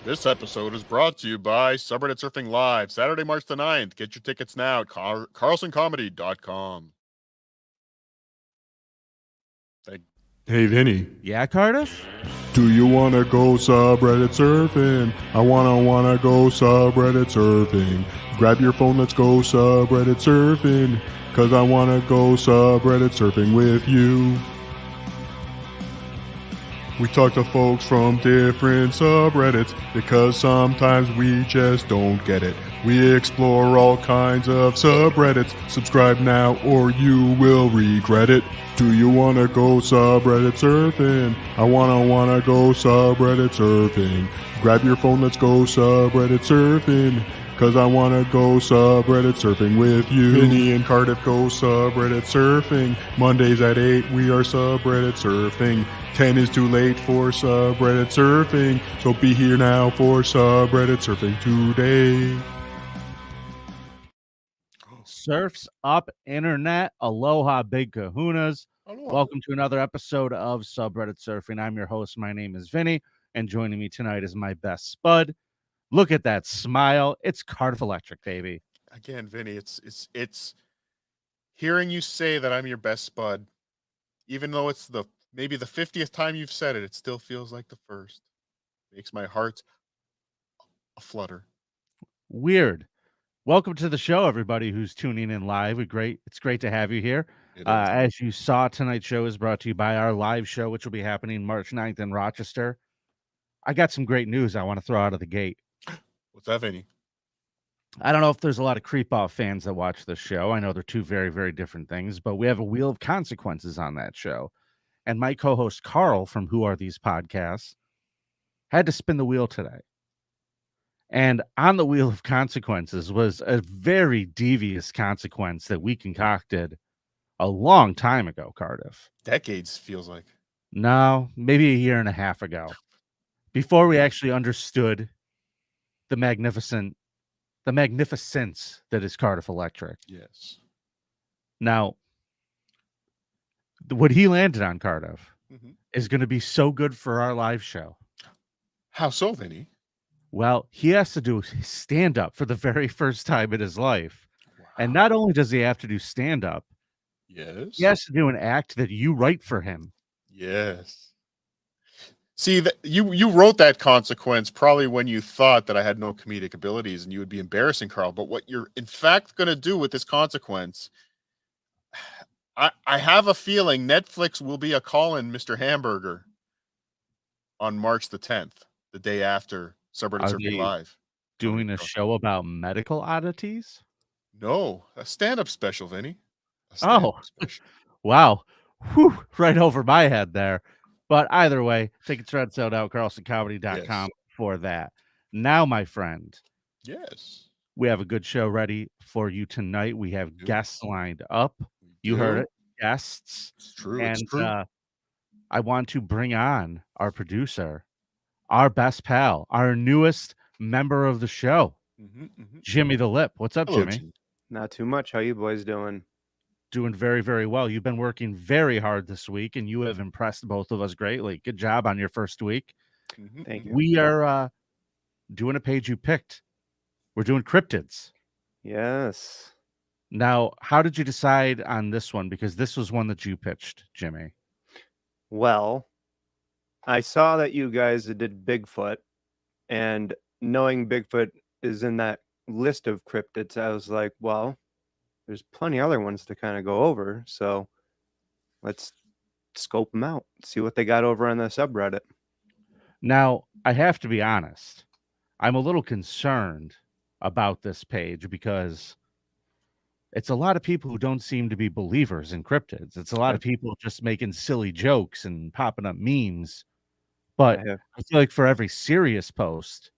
This episode is brought to you by Subreddit Surfing Live, Saturday, March the 9th. Get your tickets now at carlsoncomedy.com. Thank Hey, Vinny, Yeah, Cardiff? do you want to go subreddit surfing? I wanna go subreddit surfing. Grab your phone, let's go subreddit surfing. Cause I wanna go subreddit surfing with you. We talk to folks from different subreddits because sometimes we just don't get it. We explore all kinds of subreddits. Subscribe now or you will regret it. Do you want to go subreddit surfing? I wanna go subreddit surfing. Grab your phone, let's go subreddit surfing. Cause I wanna go subreddit surfing with you. Vinny and Cardiff go subreddit surfing. Mondays at 8 we are subreddit surfing. 10 is too late for subreddit surfing. So be here now for subreddit surfing today. Surfs up, internet. Aloha, big kahunas. you. Welcome to another episode of Subreddit Surfing. I'm your host. My name is Vinny, and joining me tonight is my best spud. Look at that smile. It's Cardiff Electric, baby. Again, Vinny, it's hearing you say that I'm your best spud, even though it's maybe the 50th time you've said it, it still feels like the first. Makes my heart a flutter. Weird. Welcome to the show, everybody who's tuning in live. It's great to have you here. As you saw, tonight's show is brought to you by our live show, which will be happening March 9th in Rochester. I got some great news I want to throw out of the gate. What's that, Vinny? I don't know if there's a lot of creep-off fans that watch this show. I know they're two very, very different things, but we have a Wheel of Consequences on that show. And my co-host, Carl, from Who Are These Podcasts, had to spin the wheel today. And on the Wheel of Consequences was a very devious consequence that we concocted a long time ago, Cardiff. Decades feels like. No, maybe a year and a half ago. Before we actually understood the magnificence that is Cardiff Electric. Yes. Now, what he landed on, Cardiff, is going to be so good for our live show. How so, Vinny? Well, he has to do stand-up for the very first time in his life. Wow. And not only does he have to do stand-up, yes, he has to do an act that you write for him. Yes. See, you wrote that consequence probably when you thought that I had no comedic abilities and you would be embarrassing Carl. But what you're in fact going to do with this consequence, I have a feeling Netflix will be a call-in Mr. Hamburger on March the 10th, the day after Subreddit Surfing Live. Doing a show about medical oddities? No, a stand-up special, Vinny. Special. Wow. Whew, right over my head there. But either way, tickets are sold out, carlsoncomedy.com for that. Now, my friend. Yes. We have a good show ready for you tonight. We have guests lined up. You heard it. Guests. It's true. And it's true. I want to bring on our producer, our best pal, our newest member of the show, Jimmy the Lip. What's up, Hello, Jimmy? Not too much. How you boys doing? Doing very, very well. You've been working very hard this week, and you have impressed both of us greatly. Good job on your first week. Thank you. We are doing a page you picked. We're doing Cryptids. Yes. Now, how did you decide on this one? Because this was one that you pitched, Jimmy. Well, I saw that you guys did Bigfoot, and knowing Bigfoot is in that list of cryptids, I was like, well, there's plenty other ones to kind of go over, so let's scope them out, see what they got over on the subreddit. Now, I have to be honest. I'm a little concerned about this page because it's a lot of people who don't seem to be believers in cryptids. It's a lot of people just making silly jokes and popping up memes. But I feel like for every serious post,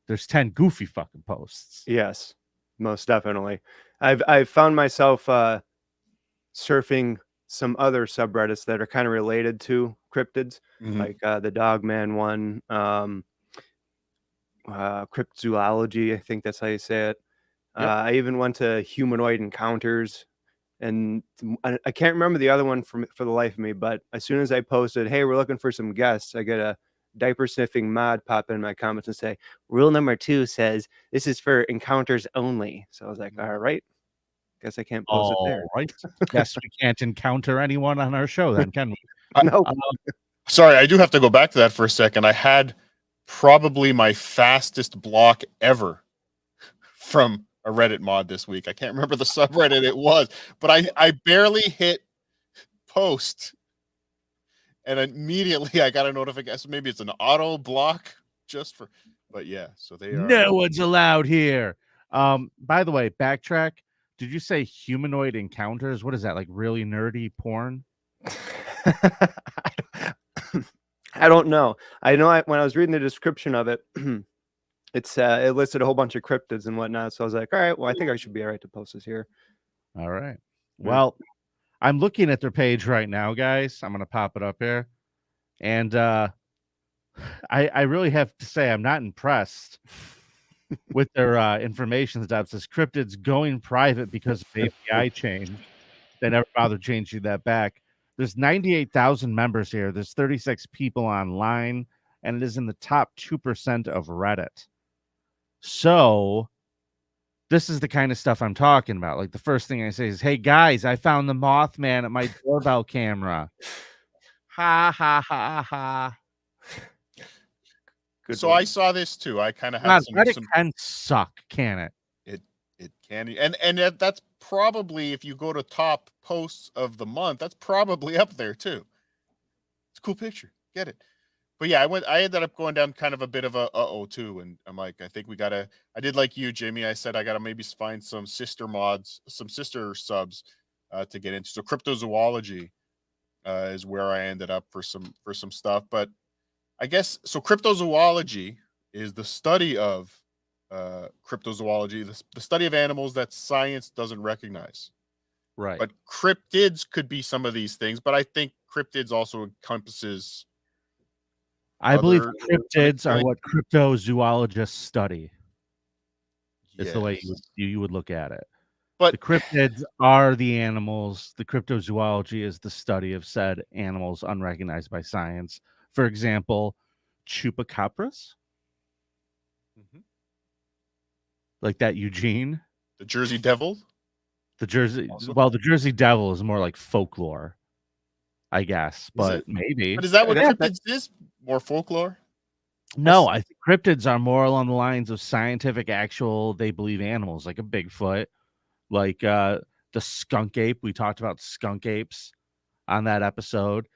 there's 10 goofy fucking posts. Yes, most definitely. I've found myself surfing some other subreddits that are kind of related to cryptids, like the Dogman one, cryptozoology, I think that's how you say it. Yep. I even went to humanoid encounters, and I can't remember the other one for the life of me, but as soon as I posted, hey, we're looking for some guests, I get a diaper sniffing mod pop in my comments and say, rule number 2 says this is for encounters only. So I was like, all right, guess I can't post it there. All right. Guess we can't encounter anyone on our show then, can we? No. Sorry, I do have to go back to that for a second. I had probably my fastest block ever from a Reddit mod this week. I can't remember the subreddit it was, but I barely hit post, and immediately I got a notification. Maybe it's an auto block just for, but yeah. So they are. No one's allowed here. By the way, backtrack. Did you say humanoid encounters? What is that? Like really nerdy porn? I don't know. I know when I was reading the description of it, it listed a whole bunch of cryptids and whatnot. So I was like, all right, well, I think I should be all right to post this here. All right. Well, I'm looking at their page right now, guys. I'm gonna pop it up here, and I really have to say I'm not impressed with their information stuff. It says cryptids going private because of API change. They never bothered changing that back. There's 98,000 members here. There's 36 people online, and it is in the top 2% of Reddit. So this is the kind of stuff I'm talking about. Like the first thing I say is, hey guys, I found the Mothman at my doorbell camera. Ha ha ha ha. Good So one. I saw this too. I kind of had Reddit some can suck, can it? it can, and that's probably, if you go to top posts of the month, that's probably up there too. It's a cool picture. Get it. But yeah, I ended up going down kind of a bit of a uh-oh too, and I'm like, I think I did like you, Jimmy. I said I gotta maybe find some sister mods, some sister subs to get into. So cryptozoology is where I ended up for some stuff. But I guess so. Cryptozoology is the study of cryptozoology, the study of animals that science doesn't recognize. Right. But cryptids could be some of these things. But I think cryptids also encompasses. I believe other- cryptids are what cryptozoologists study. It's the way Yes. you would look at it. But The cryptids are the animals. The cryptozoology is the study of said animals unrecognized by science. For example, chupacabras, like that Eugene. the Jersey Devil. The Jersey, Also- well, the Jersey Devil is more like folklore, I guess, but it? maybe. But is that what Yeah, cryptids is? More folklore? No, I think cryptids are more along the lines of scientific, actual, they believe animals, like a Bigfoot, like the skunk ape. We talked about skunk apes on that episode.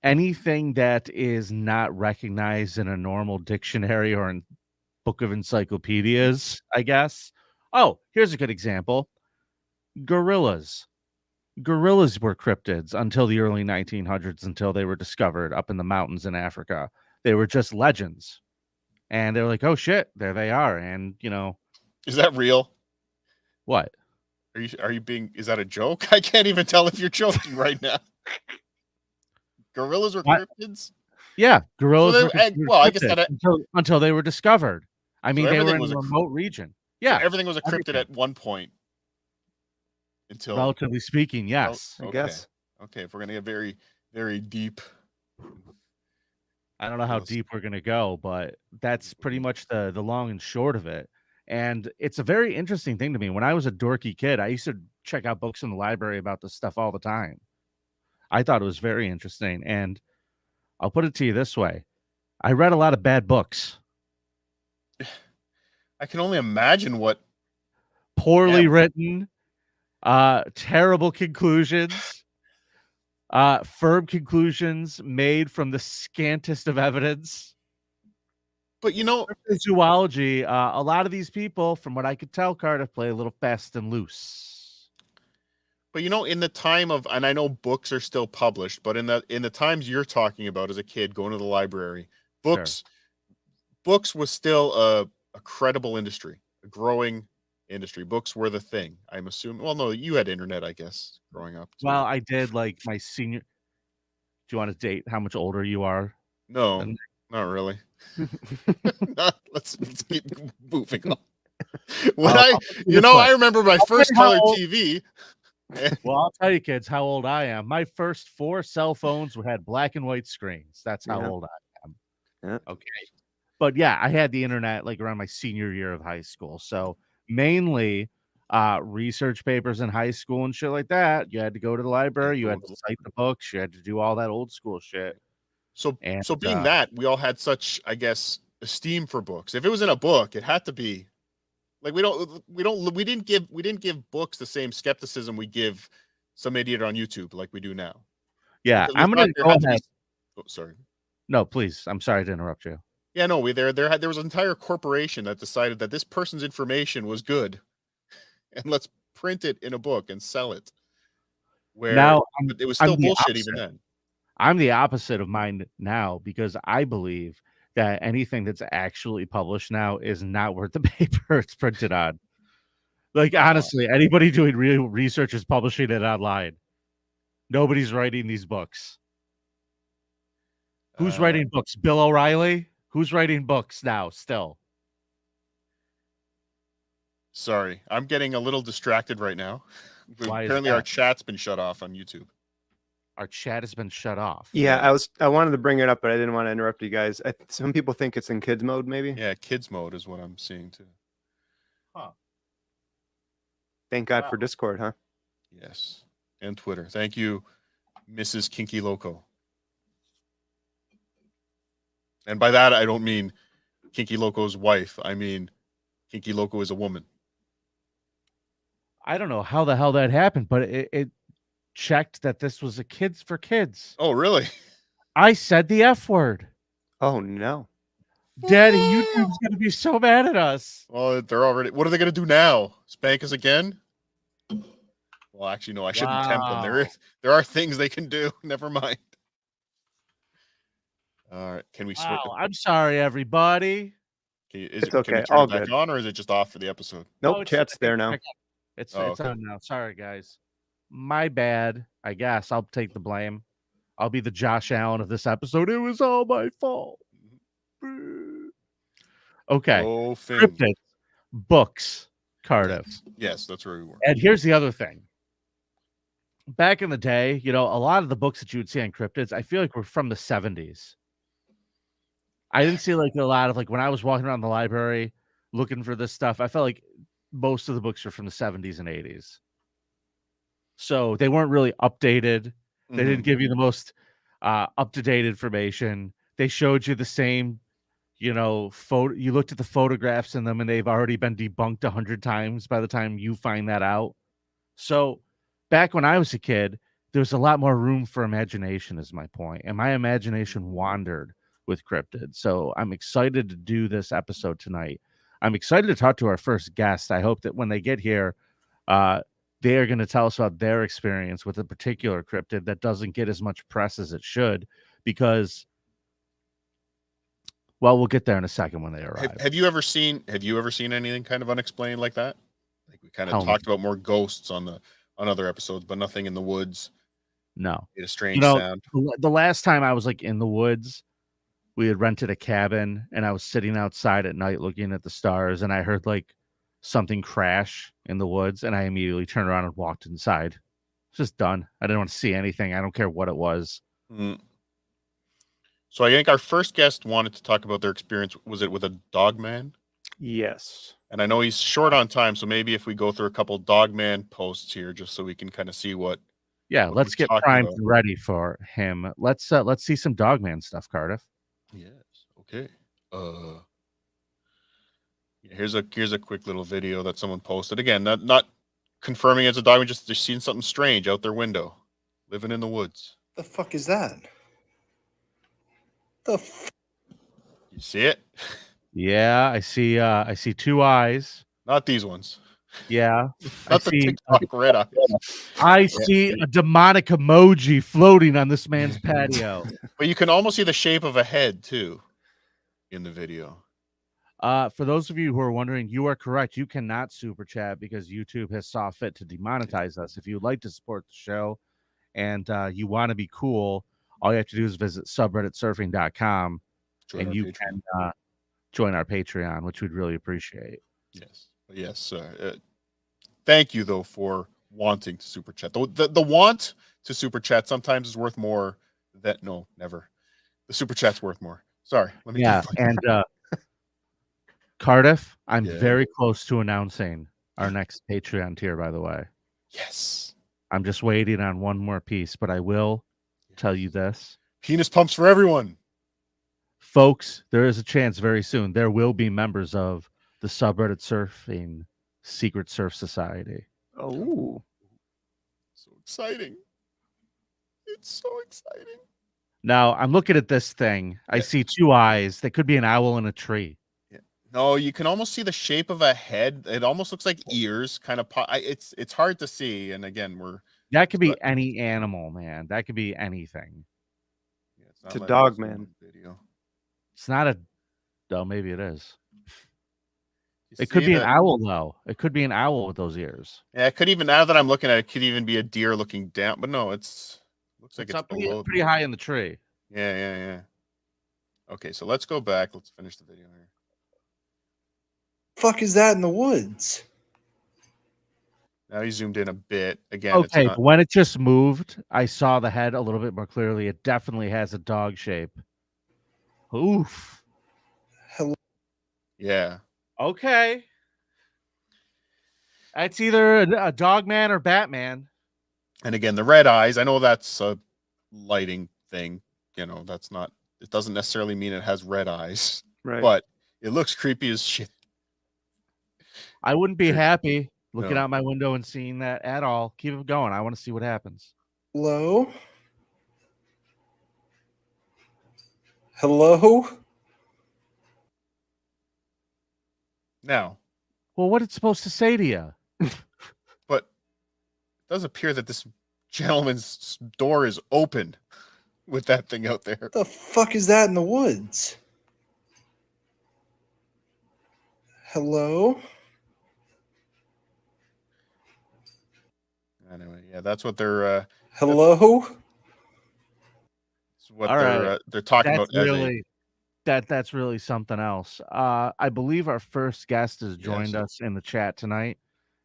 Anything that is not recognized in a normal dictionary or in book of encyclopedias, I guess. Oh, here's a good example. Gorillas. Gorillas were cryptids until the early 1900s, until they were discovered up in the mountains in Africa. They were just legends. And they were like, oh shit, there they are. And Is that real? what? Are you being? Is that a joke? I can't even tell if you're joking right now. Gorillas were What? cryptids. Yeah, gorillas So were they- considered well, I guess cryptids that until they were discovered. I mean, they were everything in was a a remote region. So Yeah, everything was a cryptid everything. at one point. Until relatively speaking, yes. I guess. Okay, if we're gonna get very, very deep. I don't know how Yes. deep we're going to go, but that's pretty much the long and short of it. And it's a very interesting thing to me. When I was a dorky kid, I used to check out books in the library about this stuff all the time. I thought it was very interesting. And I'll put it to you this way. I read a lot of bad books, I can only imagine what. poorly Yeah. written, terrible conclusions, firm conclusions made from the scantest of evidence. But Zoology, a lot of these people, from what I could tell, Cardiff, play a little fast and loose. in the time of, and I know books are still published, but in the times you're talking about as a kid going to the library, books was still a credible industry, a growing industry. Books were the thing. I'm assuming. Well, no, you had internet, I guess, growing up. too. Well, I did like my senior. Do you want to date how much older you are? No, and- not really. Let's keep moving on. When I'll put it this way. I remember my I'll first tell you how color old- TV. Well, I'll tell you, kids, how old I am. My first 4 cell phones had black and white screens. That's how Yeah. old I am. Okay. But yeah, I had the internet like around my senior year of high school. So mainly research papers in high school and shit like that. You had to go to the library, you had to cite the books, you had to do all that old school shit. So And being that, we all had such, I guess, esteem for books. If it was in a book, it had to be like we didn't give books the same skepticism we give some idiot on YouTube like we do now. yeah, Because we I'm thought gonna there go had to be- ahead. Oh, sorry. No, please. I'm sorry to interrupt you. Yeah, no, there was an entire corporation that decided that this person's information was good, and let's print it in a book and sell it. Where Now but it was I'm still the bullshit opposite. even then. I'm the opposite of mine now because I believe that anything that's actually published now is not worth the paper it's printed on. Like, honestly, anybody doing real research is publishing it online. Nobody's writing these books. Who's writing books? Bill O'Reilly? Who's writing books now still? Sorry, I'm getting a little distracted right now. Why is Apparently, our that? chat's been shut off on YouTube. Our chat has been shut off. Yeah, I wanted to bring it up, but I didn't want to interrupt you guys. Some people think it's in kids mode, maybe. Yeah, kids mode is what I'm seeing too. Thank God for Discord, huh? Yes, and Twitter. Thank you, Mrs. Kinky Loco. And by that, I don't mean Kinky Loco's wife. I mean Kinky Loco is a woman. I don't know how the hell that happened, but it checked that this was a kids for kids. Oh, really? I said the F word. Oh no. Daddy, YouTube's gonna be so mad at us. Well, they're already. What are they going to do now? Spank us again? Well, actually, no. I shouldn't tempt them. There are things they can do. Never mind. All right. Can we switch? Wow, I'm sorry, everybody. Can we It's turn okay, it all back good. on, or is it just off for the episode? Nope, Oh, chat's there now. It's okay. on now. Sorry, guys. My bad. I guess I'll take the blame. I'll be the Josh Allen of this episode. It was all my fault. Okay. Oh, Finn. Cryptids, books, Cardiff. Yes, that's where we were. And here's the other thing. Back in the day, a lot of the books that you would see on Cryptids, I feel like were from the 70s. I didn't see like a lot of when I was walking around the library looking for this stuff, I felt like most of the books were from the 70s and 80s. So they weren't really updated. They didn't give you the most up-to-date information. They showed you the same, photo. You looked at the photographs in them and they've already been debunked 100 times by the time you find that out. So back when I was a kid, there was a lot more room for imagination is my point. And my imagination wandered with cryptids. So I'm excited to do this episode tonight. I'm excited to talk to our first guest. I hope that when they get here, they are going to tell us about their experience with a particular cryptid that doesn't get as much press as it should, because, well, we'll get there in a second when they arrive. Have you ever seen anything kind of unexplained like that? Like we kind of talked about more ghosts on other episodes, but nothing in the woods. No, a strange sound. The last time I was in the woods, we had rented a cabin and I was sitting outside at night looking at the stars, and I heard something crash in the woods, and I immediately turned around and walked inside. It's just done. I didn't want to see anything. I don't care what it was. So I think our first guest wanted to talk about their experience. Was it with a Dogman? Yes. And I know he's short on time, so maybe if we go through a couple Dogman posts here, just so we can kind of see what. Yeah, let's get primed and ready for him. Let's see some Dogman stuff, Cardiff. Yes. Okay. Here's a quick little video that someone posted. Again, not confirming it's a Dogman, just they're seeing something strange out their window, living in the woods. The fuck is that? You see it? Yeah, I see. I see two eyes. Not these ones. Yeah, Not the TikTok red eyes. I see a demonic emoji floating on this man's patio. But you can almost see the shape of a head too in the video. For those of you who are wondering, you are correct. You cannot super chat because YouTube has saw fit to demonetize us. If you'd like to support the show and you want to be cool, all you have to do is visit subredditsurfing.com and you can join our Patreon, which we'd really appreciate. Yes. Thank you though for wanting to super chat. The want to super chat sometimes is worth more. Never. The super chat's worth more. Sorry. Let me Yeah, and Cardiff, I'm Yeah. very close to announcing our next Patreon tier, by the way. Yes. I'm just waiting on one more piece, but I will tell you this. Penis pumps for everyone. Folks, there is a chance very soon there will be members of the subreddit surfing Secret Surf Society. Oh, So exciting. It's so exciting. Now, I'm looking at this thing. I Yeah. see two eyes. That could be an owl in a tree. No, you can almost see the shape of a head. It almost looks like ears, kind of. It's hard to see. And again, That could be any animal, man. That could be anything. Yeah, it's a letting us zoom Dogman. on video. It's not a. Oh, maybe it is. You It could see be an that? owl, though. It could be an owl with those ears. Yeah, it could even. Now that I'm looking at it, it could even be a deer looking down. But no, looks like it's up below. pretty high in the tree. Yeah. Okay, so let's go back. Let's finish the video here. Fuck is that in the woods? Now he zoomed in a bit. Again, Okay, it's not. but when it just moved, I saw the head a little bit more clearly. It definitely has a dog shape. Oof. Hello. Yeah. Okay. It's either a Dogman or Batman. And again, the red eyes. I know that's a lighting thing. You know, that's not. It doesn't necessarily mean it has red eyes, Right. but it looks creepy as shit. I wouldn't be Sure. happy looking No. out my window and seeing that at all. Keep it going. I want to see what happens. Hello? Hello? Now, Well, what it's supposed to say to you? but it does appear that this gentleman's door is open with that thing out there. The fuck is that in the woods? Hello? Anyway, yeah, that's what they're Hello? All right. they're talking That's about as a really that's really something else. I believe our first guest has joined us in the chat tonight,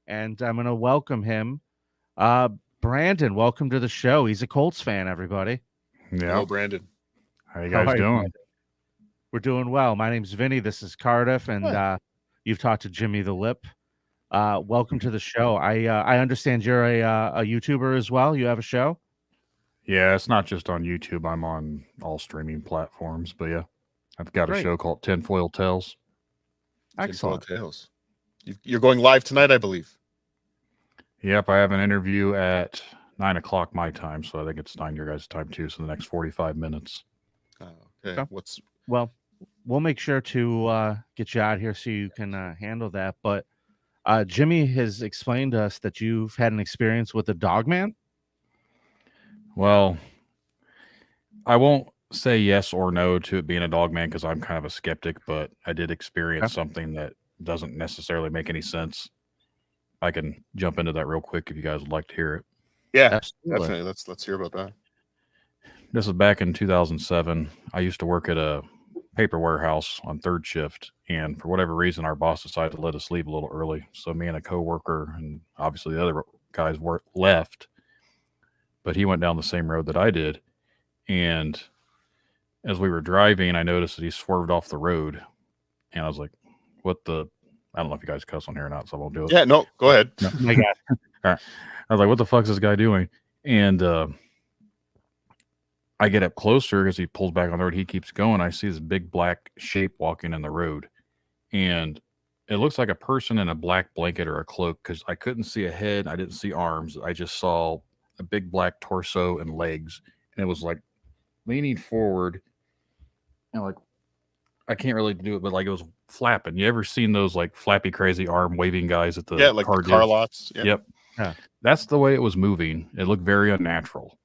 and I'm going to welcome him. Brandon, welcome to the show. He's a Colts fan, everybody. hello, Brandon. How you How guys are you, doing? Brandon? We're doing well. My name's Vinny. This is Cardiff, and you've talked to Jimmy the Lip. Welcome to the show. I understand you're a YouTuber as well. You have a show? Yeah, it's not just on YouTube. I'm on all streaming platforms. But yeah, I've got Great. a show called Tinfoil Tales. Excellent. Tales. You're going live tonight, I believe. Yep, I have an interview at 9 o'clock my time, so I think it's 9 your guys' time too. So the next 45 minutes. Okay. Okay. Well, we'll make sure to get you out here so you can handle that. But Jimmy has explained to us that you've had an experience with the Dogman. Well, I won't say yes or no to it being a Dogman because I'm kind of a skeptic, but I did experience something that doesn't necessarily make any sense. I can jump into that real quick if you guys would like to hear it. Yeah, Absolutely. definitely. Let's hear about that. This is back in 2007. I used to work at a paper warehouse on third shift, and for whatever reason, our boss decided to let us leave a little early. So me and a coworker, and obviously the other guys left, but he went down the same road that I did. And as we were driving, I noticed that he swerved off the road, and I was like, "What the?" I don't know if you guys cuss on here or not, so I won't do it. Yeah, no, go ahead. No. Oh my God. All right. I was like, what the fuck is this guy doing? And I get up closer because he pulls back on the road. He keeps going. I see this big black shape walking in the road. And it looks like a person in a black blanket or a cloak because I couldn't see a head. I didn't see arms. I just saw a big black torso and legs. And it was like leaning forward. And like, I can't really do it, but like it was flapping. You ever seen those like flappy, crazy arm waving guys at the Like car the car deals? lots. Yeah. Yep. Yeah. That's the way it was moving. It looked very unnatural.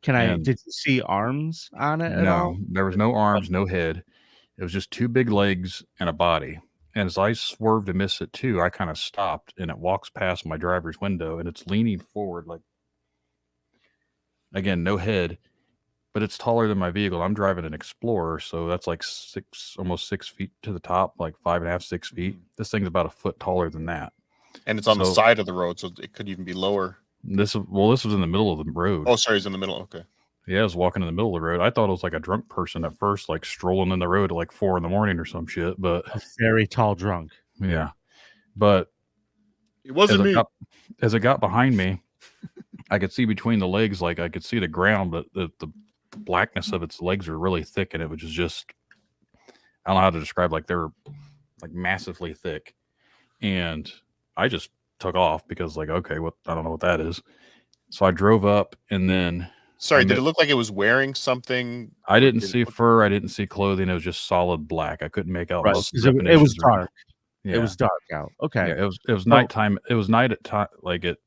Did you see arms on it at all? No, there was no arms, no head. It was just two big legs and a body. And as I swerved to miss it too, I kind of stopped and it walks past my driver's window and it's leaning forward like, again, no head, but it's taller than my vehicle. I'm driving an Explorer, so that's like almost 6 feet to the top, like 5.5, 6 feet. This thing's about a foot taller than that. And it's on the So- side of the road, so it could even be lower. This was in the middle of the road. Oh, sorry, it's in the middle. Okay. Yeah, I was walking in the middle of the road. I thought it was like a drunk person at first, like strolling in the road at like 4 a.m. or some shit. But A very tall drunk. yeah, but It wasn't me. As it got behind me, I could see between the legs, like I could see the ground, but the blackness of its legs were really thick, and it was just I don't know how to describe. Like they were like massively thick, and I just took off because like okay, what I don't know what that is. So I drove up, and then. Sorry, did it look like it was wearing something? I didn't see fur. I didn't see clothing. It was just solid black. I couldn't make out Right. most. It was dark. Yeah. It was dark out. Okay. Yeah, it was nighttime. It was night at time. Like it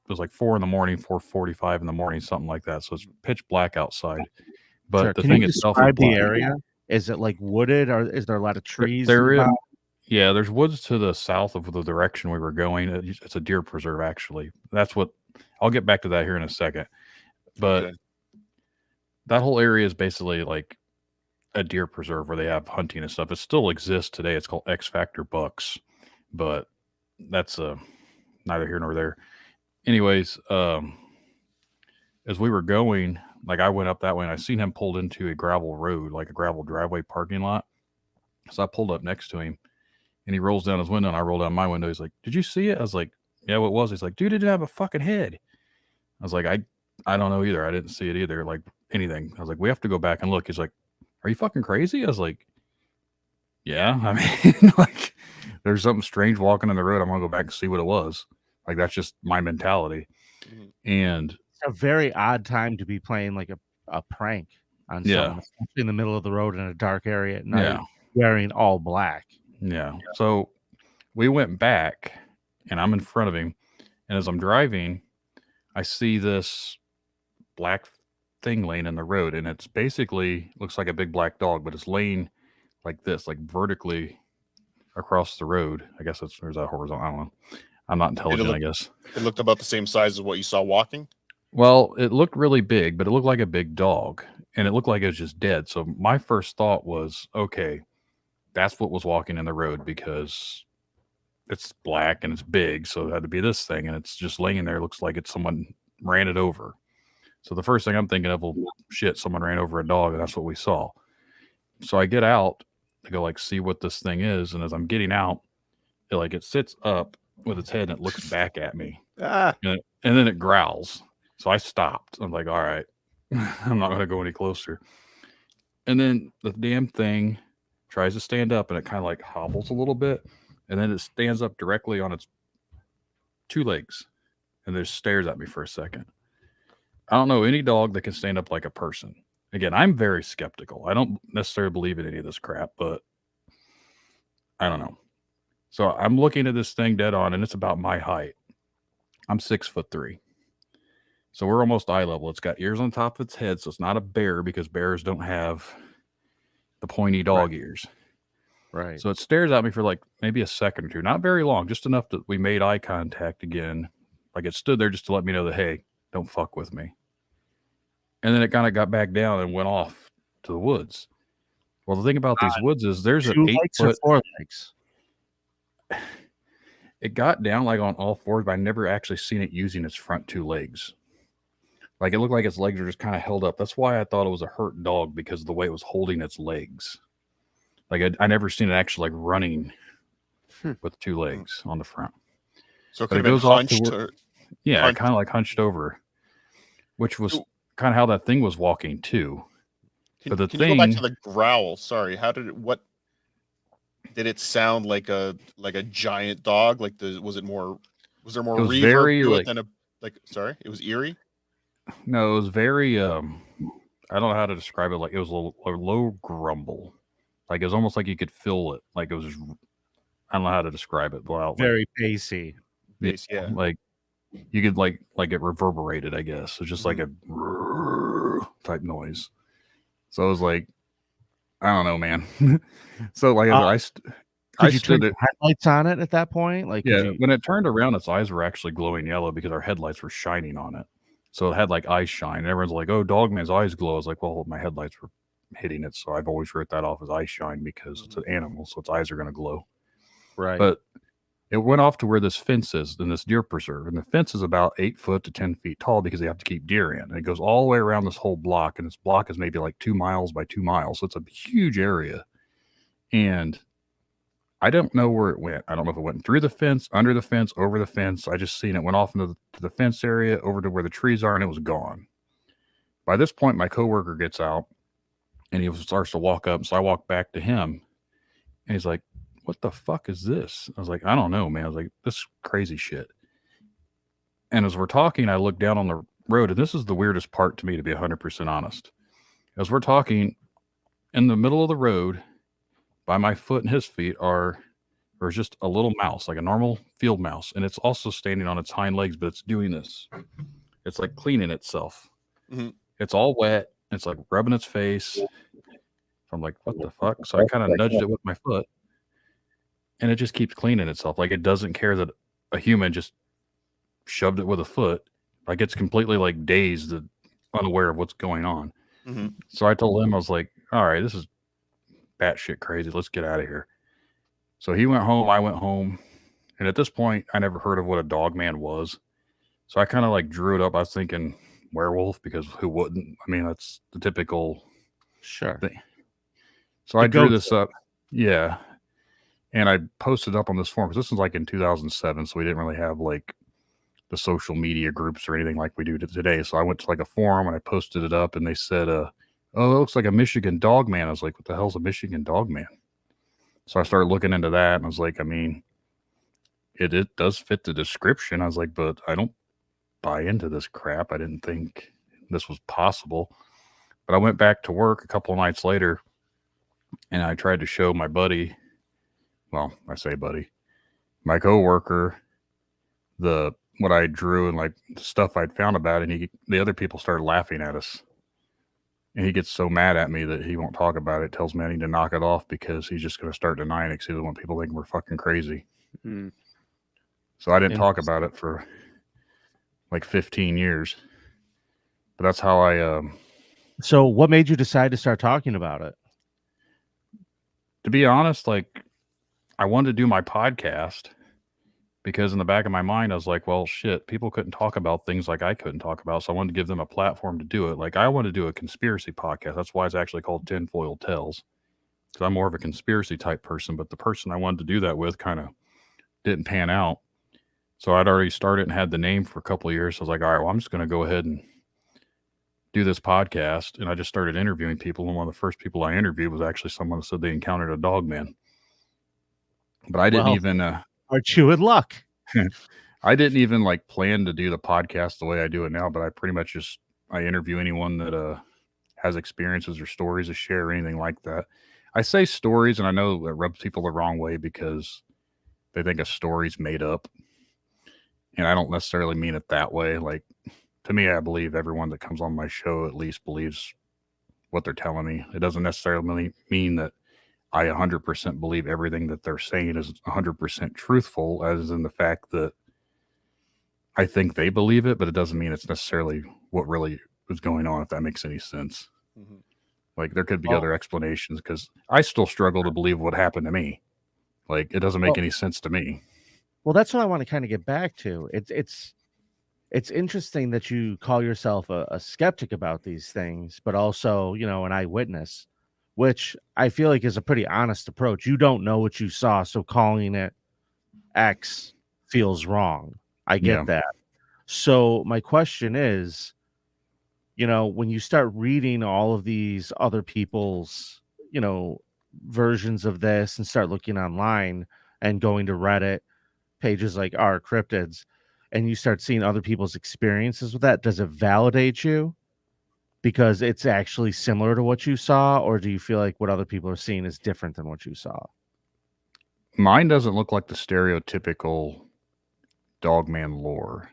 was like 4 a.m, 4:45 in the morning, something like that. So it's pitch black outside. But Sure. the Can thing you itself, describe the area? Is it like wooded, or is there a lot of trees? Yeah, there's woods to the south of the direction we were going. It's a deer preserve, actually. That's what I'll get back to that here in a second. But. Okay. That whole area is basically like a deer preserve where they have hunting and stuff. It still exists today. It's called X Factor Bucks, but that's neither here nor there. Anyways, as we were going, like I went up that way and I seen him pulled into a gravel road, like a gravel driveway parking lot. So I pulled up next to him and he rolls down his window and I roll down my window. He's like, "Did you see it?" I was like, "Yeah, what was?" He's like, "Dude, it didn't have a fucking head." I was like, I don't know either. I didn't see it either. Like anything. I was like, "We have to go back and look." He's like, "Are you fucking crazy?" I was like, "Yeah." I mean, like, there's something strange walking on the road. I'm gonna go back and see what it was. Like that's just my mentality. And it's a very odd time to be playing like a prank on someone, especially in the middle of the road in a dark area at night, wearing all black. Yeah. So we went back, and I'm in front of him, and as I'm driving, I see this black thing laying in the road, and it's basically looks like a big black dog, but it's laying like this, like vertically across the road. I guess there's that horizontal. I don't know. I'm not intelligent, I guess. It looked about the same size as what you saw walking? Well, it looked really big, but it looked like a big dog, and it looked like it was just dead. So my first thought was, okay, that's what was walking in the road because it's black and it's big, so it had to be this thing, and it's just laying there. It looks like it's someone ran it over. So the first thing I'm thinking of, well, shit, someone ran over a dog, and that's what we saw. So I get out to go like see what this thing is, and as I'm getting out, it sits up with its head and it looks back at me, and then it growls. So I stopped. I'm like, all right, I'm not going to go any closer. And then the damn thing tries to stand up, and it kind of like hobbles a little bit, and then it stands up directly on its 2 legs, and just stares at me for a second. I don't know any dog that can stand up like a person. Again, I'm very skeptical. I don't necessarily believe in any of this crap, but I don't know. So I'm looking at this thing dead on, and it's about my height. I'm 6'3". So we're almost eye level. It's got ears on top of its head, so it's not a bear because bears don't have the pointy dog ears. Right. So it stares at me for like maybe a second or two, not very long, just enough that we made eye contact again. Like it stood there just to let me know that, hey, don't fuck with me. And then it kind of got back down and went off to the woods. Well, the thing about these woods is there's an 8-foot. 4 legs. It got down like on all fours, but I never actually seen it using its front 2 legs. Like it looked like its legs were just kind of held up. That's why I thought it was a hurt dog, because of the way it was holding its legs. Like I never seen it actually like running with 2 legs on the front. So it goes hunched. Yeah, kind of like hunched over, which was kind of how that thing was walking too. Can you go back to the growl? Sorry, what did it sound like? A giant dog? Like was there more reverb to it than sorry, it was eerie? No, it was very I don't know how to describe it. Like it was a low grumble. Like it was almost like you could feel it. Like it was I don't know how to describe it. Very bassy. Bass, yeah. Like you could like it reverberated, I guess. So just like a type noise. So it was like, I don't know, man. So like I stood there. Headlights on it at that point? Like when it turned around, its eyes were actually glowing yellow because our headlights were shining on it. So it had like eye shine. And everyone's like, "Oh, Dogman's eyes glow." I was like, "Well, my headlights were hitting it, so I've always wrote that off as eye shine because it's an animal, so its eyes are going to glow." Right. But It went off to where this fence is in this deer preserve, and the fence is about 8 foot to 10 feet tall because they have to keep deer in. And it goes all the way around this whole block, and this block is maybe like 2 miles by 2 miles. So it's a huge area. And I don't know where it went. I don't know if it went through the fence, under the fence, over the fence. I just seen it went off into the fence area, over to where the trees are, and it was gone. By this point, my coworker gets out, and he starts to walk up. So I walk back to him, and he's like, "What the fuck is this?" I was like, "I don't know, man." I was like, "This is crazy shit." And as we're talking, I look down on the road, and this is the weirdest part to me, to be 100% honest. As we're talking, in the middle of the road, by my foot and his feet, there's just a little mouse, like a normal field mouse, and it's also standing on its hind legs, but it's doing this. It's like cleaning itself. Mhm. It's all wet. It's like rubbing its face. I'm like, what the fuck? So I kind of nudged it with my foot, and it just keeps cleaning itself. Like, it doesn't care that a human just shoved it with a foot. Like, it's completely like dazed and unaware of what's going on. Mhm. So I told him, I was like, all right, this is batshit crazy. Let's get out of here. So he went home. I went home. And at this point, I never heard of what a Dogman was. So I kind of like drew it up. I was thinking werewolf, because who wouldn't? I mean, that's the typical Sure. thing. So I drew this up. Yeah. And I posted up on this forum, because this was like in 2007. So we didn't really have like the social media groups or anything like we do today. So I went to like a forum and I posted it up, and they said, oh, it looks like a Michigan Dogman. I was like, what the hell's a Michigan Dogman? So I started looking into that, and I was like, I mean, it does fit the description. I was like, but I don't buy into this crap. I didn't think this was possible. But I went back to work a couple of nights later, and I tried to show my buddy, well, I say buddy, my coworker, what I drew and like the stuff I'd found about it, and the other people started laughing at us. And he gets so mad at me that he won't talk about it. Tells me I need to knock it off, because he's just going to start denying it, because he doesn't want people thinking we're fucking crazy. Mm. So I didn't talk about it for like 15 years. But that's how I... So what made you decide to start talking about it? To be honest, like, I wanted to do my podcast, because in the back of my mind, I was like, well, shit, people couldn't talk about things like I couldn't talk about. So I wanted to give them a platform to do it. Like, I want to do a conspiracy podcast. That's why it's actually called Tinfoil Tales, because I'm more of a conspiracy type person. But the person I wanted to do that with kind of didn't pan out. So I'd already started and had the name for a couple of years. So I was like, all right, well, I'm just going to go ahead and do this podcast. And I just started interviewing people. And one of the first people I interviewed was actually someone that said they encountered a Dogman. But I didn't even... Aren't you in luck? I didn't even like plan to do the podcast the way I do it now, but I pretty much I interview anyone that has experiences or stories to share or anything like that. I say stories, and I know it rubs people the wrong way because they think a story's made up. And I don't necessarily mean it that way. Like, to me, I believe everyone that comes on my show at least believes what they're telling me. It doesn't necessarily mean that I 100% believe everything that they're saying is 100% truthful, as in the fact that I think they believe it, but it doesn't mean it's necessarily what really is going on, if that makes any sense. Mm-hmm. Like, there could be other explanations, because I still struggle to believe what happened to me. Like, it doesn't make any sense to me. Well, that's what I want to kind of get back to. It's interesting that you call yourself a skeptic about these things, but also, an eyewitness, which I feel like is a pretty honest approach. You don't know what you saw, so calling it X feels wrong. I get that. So my question is, when you start reading all of these other people's, versions of this, and start looking online and going to Reddit pages like our Cryptids, and you start seeing other people's experiences with that, does it validate you because it's actually similar to what you saw, or do you feel like what other people are seeing is different than what you saw? Mine doesn't look like the stereotypical Dogman lore.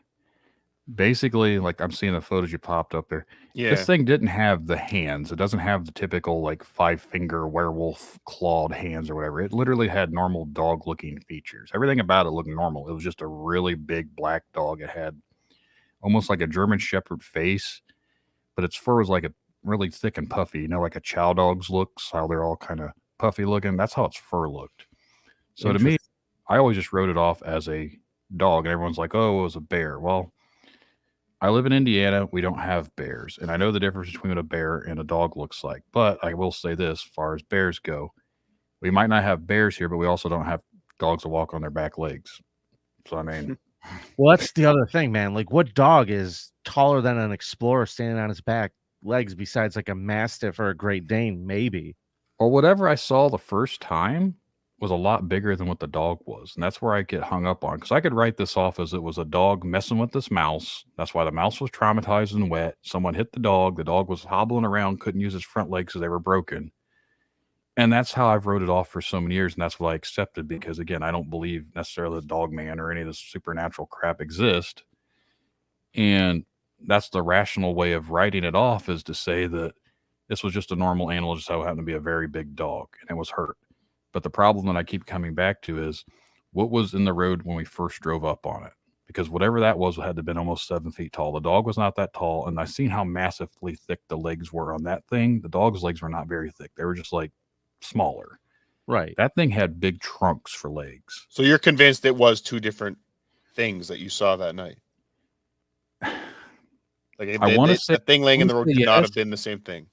Basically, like, I'm seeing the photos you popped up there. Yeah. This thing didn't have the hands. It doesn't have the typical, like, 5-finger werewolf clawed hands or whatever. It literally had normal dog-looking features. Everything about it looked normal. It was just a really big black dog. It had almost like a German Shepherd face, but its fur was like a really thick and puffy. Like a chow dog's looks, how they're all kind of puffy looking. That's how its fur looked. So to me, I always just wrote it off as a dog, and everyone's like, "Oh, it was a bear." Well, I live in Indiana. We don't have bears, and I know the difference between what a bear and a dog looks like. But I will say this: as far as bears go, we might not have bears here, but we also don't have dogs that walk on their back legs. So I mean, Well, that's the other thing, man. Like, what dog is taller than an explorer standing on his back legs besides like a Mastiff or a Great Dane? Maybe. well, whatever I saw the first time was a lot bigger than what the dog was, and that's where I get hung up on, because I could write this off as it was a dog messing with this mouse. That's why the mouse was traumatized and wet. Someone hit the dog. The dog was hobbling around, couldn't use his front legs because they were broken. And that's how I've wrote it off for so many years, and that's what I accepted because, again, I don't believe necessarily the Dogman or any of this supernatural crap exist. And that's the rational way of writing it off, is to say that this was just a normal animal, just so happened to be a very big dog, and it was hurt. But the problem that I keep coming back to is what was in the road when we first drove up on it. Because whatever that was had to have been almost 7 feet tall. The dog was not that tall, and I seen how massively thick the legs were on that thing. The dog's legs were not very thick. They were just like smaller. Right. That thing had big trunks for legs. So you're convinced it was two different things that you saw that night? Like I want to say the thing laying in the road could not yes. have been the same thing.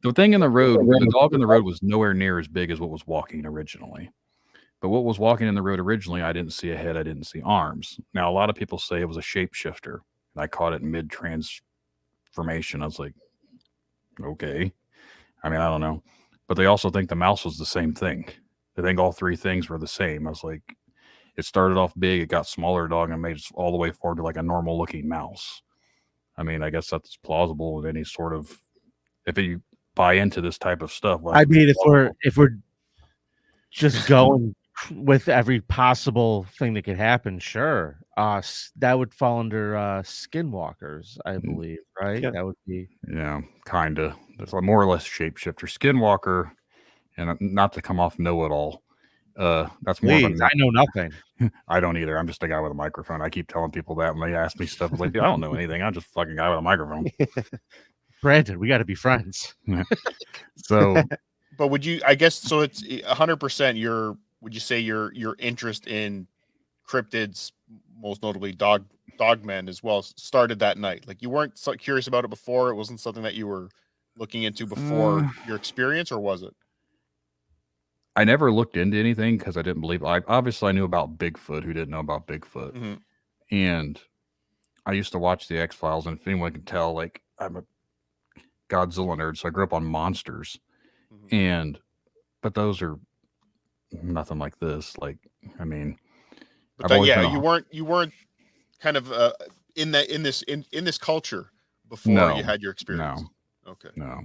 The thing in the road, the dog in the road was nowhere near as big as what was walking originally. But what was walking in the road originally, I didn't see a head, I didn't see arms. Now, a lot of people say it was a shapeshifter, and I caught it mid-transformation. I was like, okay. I mean, I don't know. But they also think the mouse was the same thing. They think all three things were the same. I was like, it started off big, it got smaller dog, and made it all the way forward to like a normal-looking mouse. I mean, I guess that's plausible with any sort of, if you buy into this type of stuff. I mean, if we're just going with every possible thing that could happen, sure. That would fall under skinwalkers, I believe, right? Yeah. That would be kind of. That's more or less shapeshifter, skinwalker, and not to come off know-it-all. That's more. Please, I know nothing. I don't either. I'm just a guy with a microphone. I keep telling people that when they ask me stuff. I'm like, I don't know anything. I'm just a fucking guy with a microphone. Brandon, we got to be friends. So, but would you? I guess so. It's 100%. Would you say your interest in cryptids, most notably Dogman as well, started that night? Like you weren't so curious about it before. It wasn't something that you were looking into before your experience, or was it? I never looked into anything because I didn't believe. Obviously, I knew about Bigfoot. Who didn't know about Bigfoot? Mm-hmm. And I used to watch the X-Files, and if anyone can tell, like I'm a Godzilla nerd, so I grew up on monsters, Mm-hmm. but those are nothing like this. Like, I mean, But you weren't kind of in this culture before you had your experience. No. Okay. No.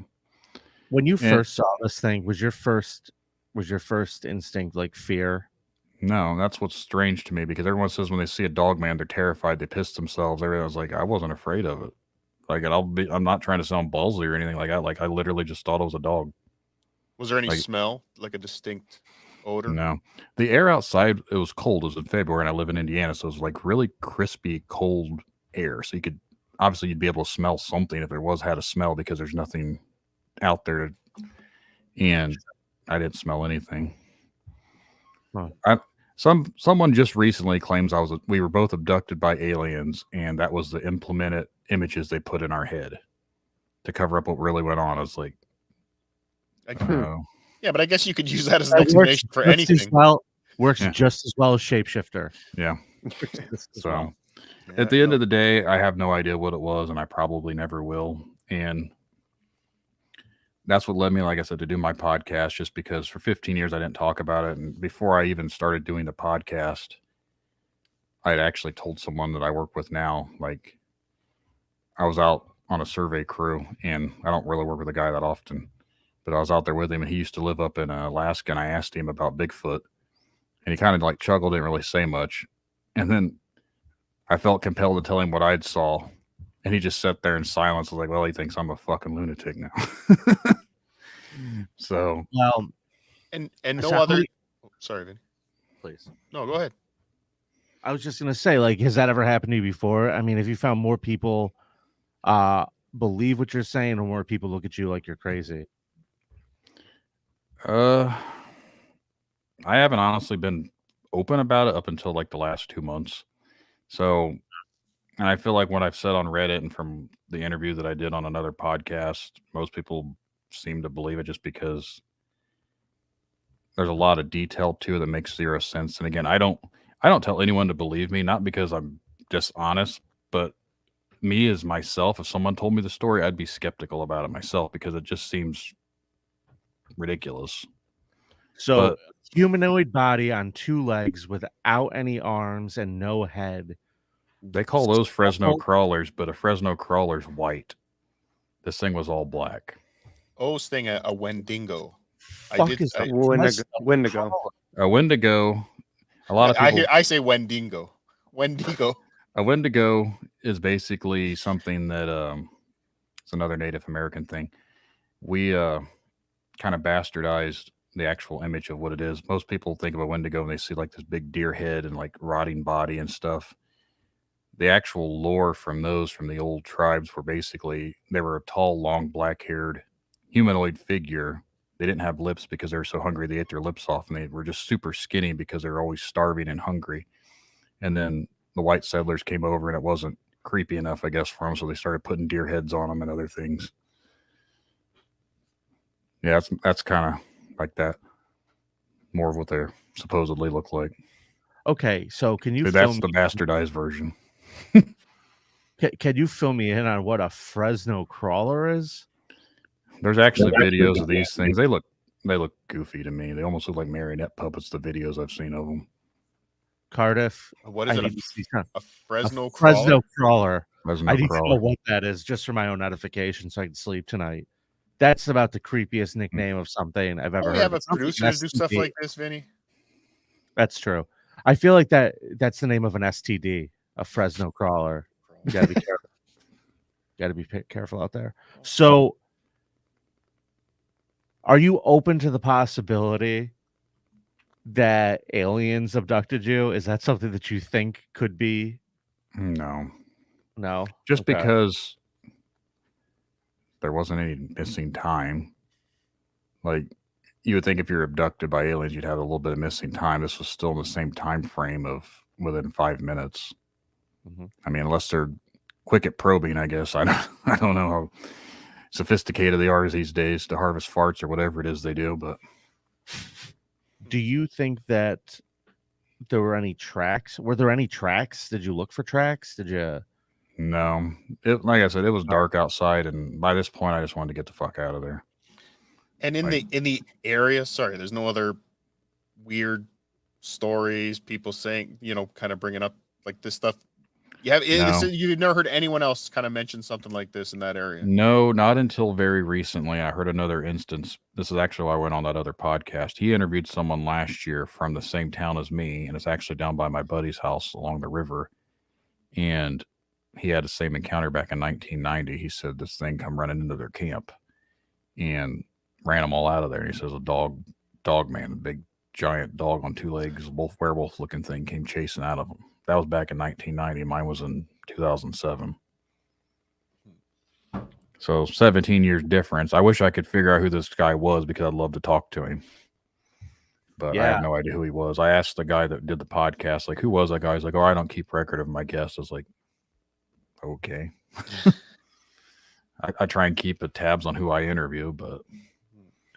When you first saw this thing, was your first instinct like fear? No, that's what's strange to me, because everyone says when they see a Dogman, they're terrified, they piss themselves. Everyone's like, I wasn't afraid of it. Like, I'm not trying to sound ballsy or anything like that. Like, I literally just thought it was a dog. Was there any smell, like a distinct odor? No. The air outside, it was cold. It was in February, and I live in Indiana, so it was like really crispy, cold air. So you'd be able to smell something if there had a smell, because there's nothing out there. And I didn't smell anything. Huh. Someone just recently claims we were both abducted by aliens, and that was the implemented images they put in our head to cover up what really went on. I was like, yeah, but I guess you could use that as an explanation for anything. Works just as well as shapeshifter. Yeah. So at the end of the day, I have no idea what it was, and I probably never will. And that's what led me, like I said, to do my podcast, just because for 15 years I didn't talk about it. And before I even started doing the podcast, I had actually told someone that I work with now, like I was out on a survey crew, and I don't really work with a guy that often, but I was out there with him, and he used to live up in Alaska, and I asked him about Bigfoot, and he kind of like chuckled, didn't really say much. And then I felt compelled to tell him what I'd saw. And he just sat there in silence. I was like, well, he thinks I'm a fucking lunatic now. So, well, and no other. Sorry, Vinny. Please. No, go ahead. I was just gonna say, like, has that ever happened to you before? I mean, have you found more people believe what you're saying, or more people look at you like you're crazy? I haven't honestly been open about it up until like the last 2 months. So, and I feel like what I've said on Reddit and from the interview that I did on another podcast, most people seem to believe it just because there's a lot of detail to it that makes zero sense. And again, I don't tell anyone to believe me, not because I'm dishonest, but me as myself, if someone told me the story, I'd be skeptical about it myself because it just seems ridiculous. So But humanoid body on 2 legs without any arms and no head. they call those Fresno Scuffled- crawlers, but a Fresno crawler's white. This thing was all black. O's thing a Wendigo. Fuck is a Wendigo. A Wendigo, a lot of people. I say Wendigo. Wendigo. A Wendigo is basically something that it's another Native American thing. We kind of bastardized the actual image of what it is. Most people think of a Wendigo and they see like this big deer head and like rotting body and stuff. The actual lore from the old tribes were basically they were a tall, long, black-haired humanoid figure. They didn't have lips because they were so hungry they ate their lips off, and they were just super skinny because they were always starving and hungry. And then the white settlers came over and it wasn't creepy enough, I guess, for them, so they started putting deer heads on them and other things. Yeah, that's kind of like that. More of what they supposedly look like. Okay, so can you So fill that's the bastardized version. can you fill me in on what a Fresno crawler is? There's actually videos of these things. They look goofy to me. They almost look like marionette puppets, the videos I've seen of them. Cardiff. What is I it? need to see some- A Fresno Fresno crawler. Fresno I need to know crawler. what that is just for my own edification so I can sleep tonight. That's about the creepiest nickname of something I've ever We heard. have a It sounds like producer an to do stuff STD. like this, Vinny. That's true. I feel like that's the name of an STD, a Fresno crawler. You gotta be careful. Gotta be careful out there. So are you open to the possibility that aliens abducted you? Is that something that you think could be? No. No. Just Okay. because there wasn't any missing time. Like, you would think if you're abducted by aliens, you'd have a little bit of missing time. This was still in the same time frame of within 5 minutes. Mhm. I mean, unless they're quick at probing, I guess. I don't know how sophisticated they are these days to harvest farts or whatever it is they do, but Do you think that there were any tracks? Were there any tracks? Did you look for tracks? Did you? no. Like I said, it was dark outside, and by this point, I just wanted to get the fuck out of there. And in the area, sorry, there's no other weird stories, people saying, kind of bringing up like this stuff. You've never heard anyone else kind of mention something like this in that area. No, not until very recently. I heard another instance. This is actually why I went on that other podcast. He interviewed someone last year from the same town as me, and it's actually down by my buddy's house along the river. And he had the same encounter back in 1990. He said this thing come running into their camp and ran them all out of there. And he says a Dogman, a big giant dog on 2 legs, wolf werewolf looking thing came chasing out of them. That was back in 1990. Mine was in 2007. So 17 years difference. I wish I could figure out who this guy was because I'd love to talk to him. But I Yeah. have no idea who he was. I asked the guy that did the podcast, like, who was that guy? He's like, oh, I don't keep record of my guests. I was like, okay. I try and keep the tabs on who I interview, but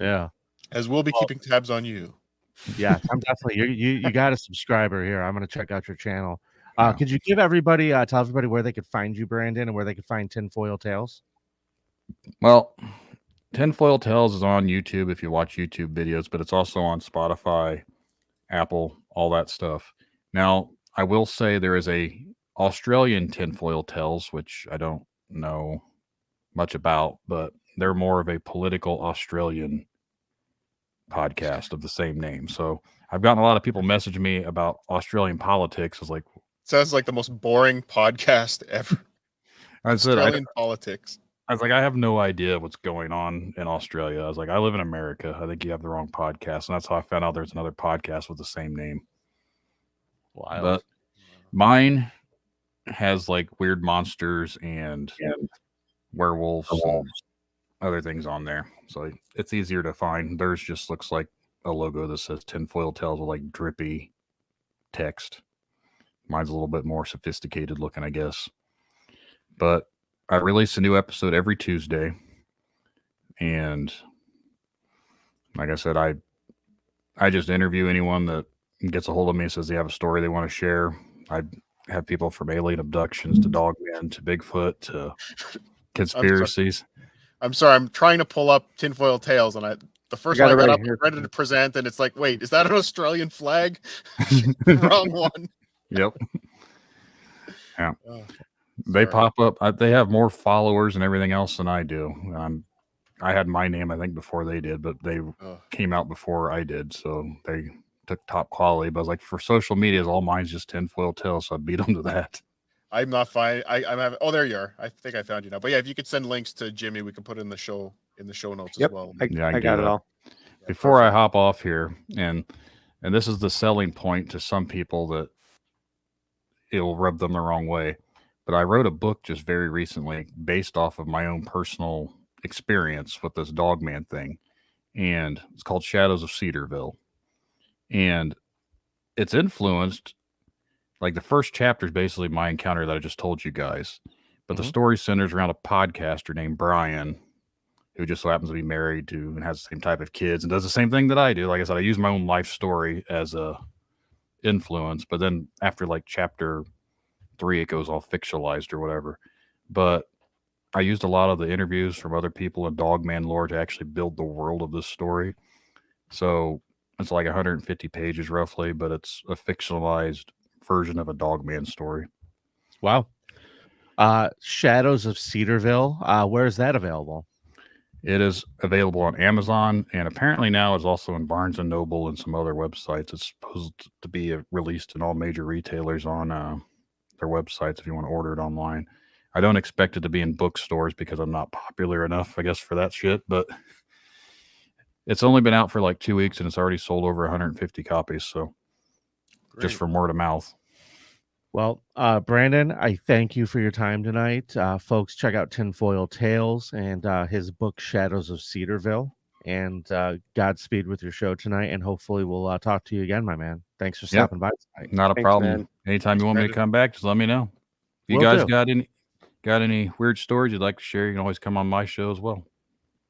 Yeah. As we'll be keeping tabs on you. Yeah, I'm definitely you got a subscriber here. I'm gonna check out your channel. Yeah. Could you give everybody tell everybody where they could find you, Brandon, and where they could find Tinfoil Tales? well, Tinfoil Tales is on YouTube if you watch YouTube videos, but it's also on Spotify, Apple, all that stuff. Now, I will say there is a Australian Tinfoil Tales, which I don't know much about, but they're more of a political Australian podcast of the same name. So I've gotten a lot of people message me about Australian politics. I was like, Sounds like the most boring podcast ever. I said, Australian politics. I was like, I have no idea what's going on in Australia. I was like, I live in America. I think you have the wrong podcast. And that's how I found out there's another podcast with the same name. Wild. But mine has like weird monsters and werewolves and other things on there. So it's easier to find. Theirs just looks like a logo that says Tinfoil Tales with like drippy text. Mine's a little bit more sophisticated looking, I guess. But I release a new episode every Tuesday. And like I said, I just interview anyone that gets a hold of me and says they have a story they want to share. I have people from alien abductions to Dogman to Bigfoot to conspiracies. I'm sorry. I'm trying to pull up Tinfoil Tales, and the first got one I it got right up, here. ready to present, and it's like, wait, is that an Australian flag? Wrong one. Yep. Yeah. Oh, They sorry. pop up. They have more followers and everything else than I do. I had my name, I think, before they did, but they came out before I did. So they took top quality. But I was like, for social media, all mine's just Tinfoil Tales. So I beat them to that. I'm not fine. I'm having. Oh, there you are. I think I found you now. But yeah, if you could send links to Jimmy, we can put it in the show notes Yep. as well. I can got do it that. all. Yeah, Before I perfect. hop off here, and this is the selling point to some people that it'll rub them the wrong way. But I wrote a book just very recently based off of my own personal experience with this Dogman thing. And it's called Shadows of Cedarville. And it's influenced, like the first chapter is basically my encounter that I just told you guys. But the story centers around a podcaster named Brian, who just so happens to be married to and has the same type of kids and does the same thing that I do. Like I said, I use my own life story as a influence. But then after like chapter 3, it goes all fictionalized or whatever. But I used a lot of the interviews from other people in Dogman lore to actually build the world of this story. So it's like 150 pages roughly, but it's a fictionalized version of a Dogman story. Wow. Shadows of Cedarville. Where is that available? It is available on Amazon, and apparently now it's also in Barnes & Noble and some other websites. It's supposed to be released in all major retailers on their websites if you want to order it online. I don't expect it to be in bookstores because I'm not popular enough, I guess, for that shit, but it's only been out for like 2 weeks and it's already sold over 150 copies, so just from word of mouth. Well, Brandon, I thank you for your time tonight. Folks, check out Tinfoil Tales and his book, Shadows of Cedarville. And Godspeed with your show tonight. And hopefully we'll talk to you again, my man. Thanks for stopping by tonight. Not a Thanks, problem. man. Anytime you want me to come back, just let me know. If you Will guys do. got any weird stories you'd like to share, you can always come on my show as well.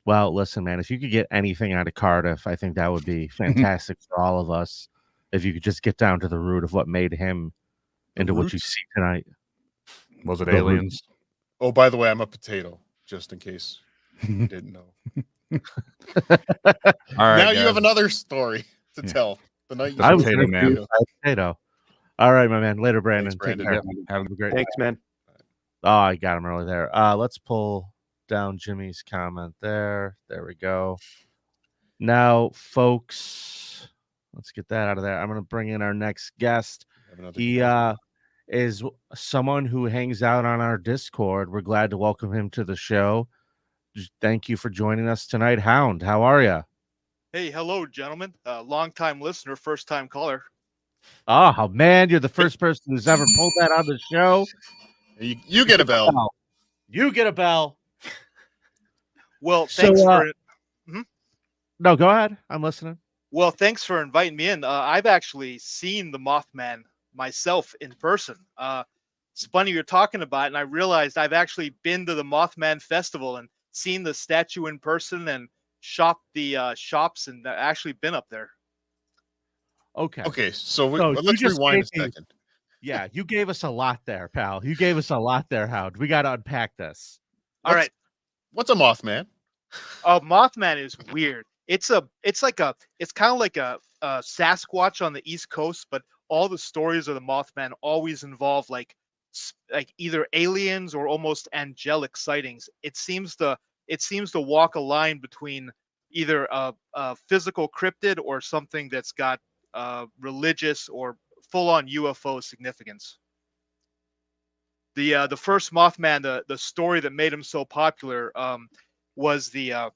Well, listen, man, if you could get anything out of Cardiff, I think that would be fantastic for all of us. If you could just get down to the root of what made him into what you see tonight. Was it The aliens? Oh, by the way, I'm a potato, just in case you didn't know. All right. Now you guys. have another story to tell. The night you I was spoke potato to man. potato. Potato. All right, my man. Later, Brandon. Thanks, Take Brandon. care. Yep. Have Have a great Thanks, man. Oh, I got him early there. Let's pull down Jimmy's comment there. There we go. Now, folks, let's get that out of there. I'm going to bring in our next guest. He is someone who hangs out on our Discord. We're glad to welcome him to the show. Thank you for joining us tonight. Hound, how are you? Hey, hello, gentlemen. Long-time listener, first-time caller. Oh, man, you're the first person who's ever pulled that on the show. You get a bell. You get a bell. Well, So, thanks for No, go ahead. I'm listening. well, thanks for inviting me in. I've actually seen the Mothman myself in person. It's funny you're talking about it, and I realized I've actually been to the Mothman festival and seen the statue in person and shopped the shops and actually been up there. Okay. Okay, so So let's you just rewind a gave me- second. Yeah, you gave us a lot there, pal. You gave us a lot there, Hound. We got to unpack this. All right. What's a Mothman? Mothman is weird. It's kind of like a Sasquatch on the East Coast, but all the stories of the Mothman always involve like either aliens or almost angelic sightings. It seems to walk a line between either a physical cryptid or something that's got religious or full-on UFO significance. The first Mothman, the story that made him so popular was the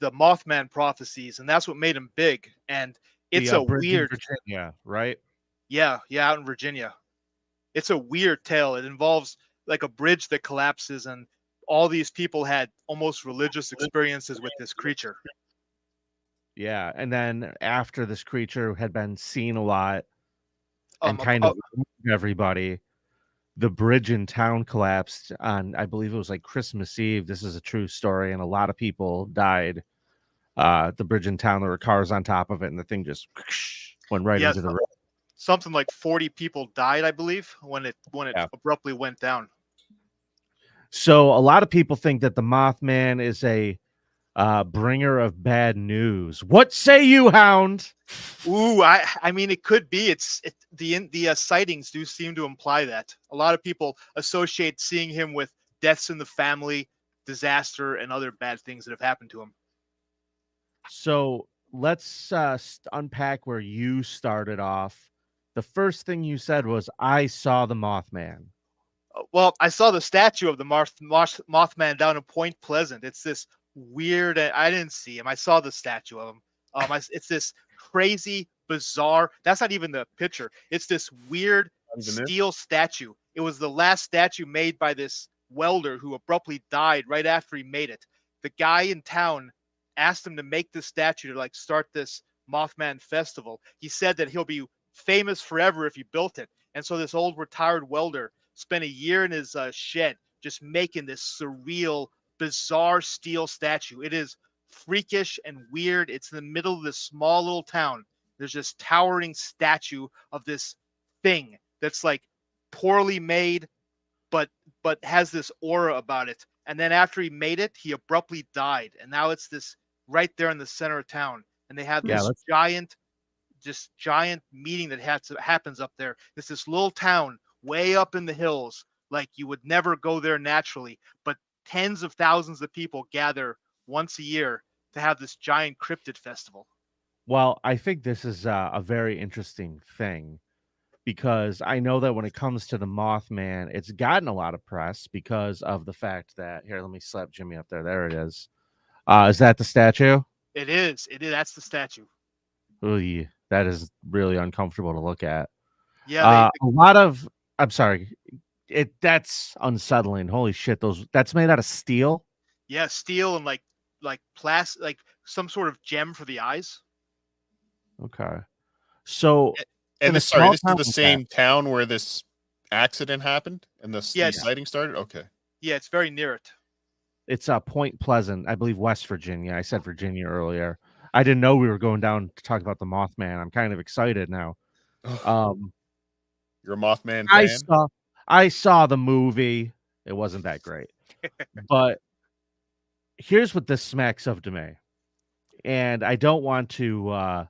Mothman prophecies, and that's what made him big. And it's The, a bridge in weird, Virginia, right? yeah, out in Virginia. It's a weird tale. It involves like a bridge that collapses, and all these people had almost religious experiences with this creature. Yeah, and then after this creature had been seen a lot, and kind of everybody. The bridge in town collapsed on, I believe it was like Christmas Eve. This is a true story, and a lot of people died. The bridge in town, there were cars on top of it, and the thing just went right into the road. Something like 40 people died, I believe, when it abruptly went down. So a lot of people think that the Mothman is a bringer of bad news. What say you, Hound? Ooh, I mean, it could be. The sightings do seem to imply that. A lot of people associate seeing him with deaths in the family, disaster, and other bad things that have happened to him. So let's unpack where you started off. The first thing you said was, I saw the Mothman. Well, I saw the statue of the Mothman down in Point Pleasant. It's this weird. I didn't see him. I saw the statue of him. It's this crazy, bizarre. That's not even the picture. It's this weird steel statue. It was the last statue made by this welder who abruptly died right after he made it. The guy in town asked him to make this statue to like start this Mothman festival. He said that he'll be famous forever if he built it. And so this old retired welder spent a year in his shed just making this surreal, bizarre steel statue. It is freakish and weird. It's in the middle of this small little town. There's this towering statue of this thing that's like poorly made, but has this aura about it. And then after he made it, he abruptly died. And now it's this right there in the center of town. And they have this giant meeting that happens up there. It's this little town way up in the hills. Like you would never go there naturally, but tens of thousands of people gather once a year to have this giant cryptid festival. Well, I think this is a very interesting thing because I know that when it comes to the Mothman, it's gotten a lot of press because of the fact that here, let me slap Jimmy up there. There it is. Is that the statue? It is. That's the statue. Ooh, that is really uncomfortable to look at. Yeah. A lot of, I'm sorry. That's unsettling. Holy shit. That's made out of steel. Yeah. Steel and like plastic, like some sort of gem for the eyes. Okay. So, and this is the same town where this accident happened and the sighting started. Okay. Yeah. It's very near it. It's Point Pleasant, I believe, West Virginia. I said Virginia earlier. I didn't know we were going down to talk about the Mothman. I'm kind of excited now. You're a Mothman fan? I saw the movie. It wasn't that great. But here's what this smacks of to me. And I don't want to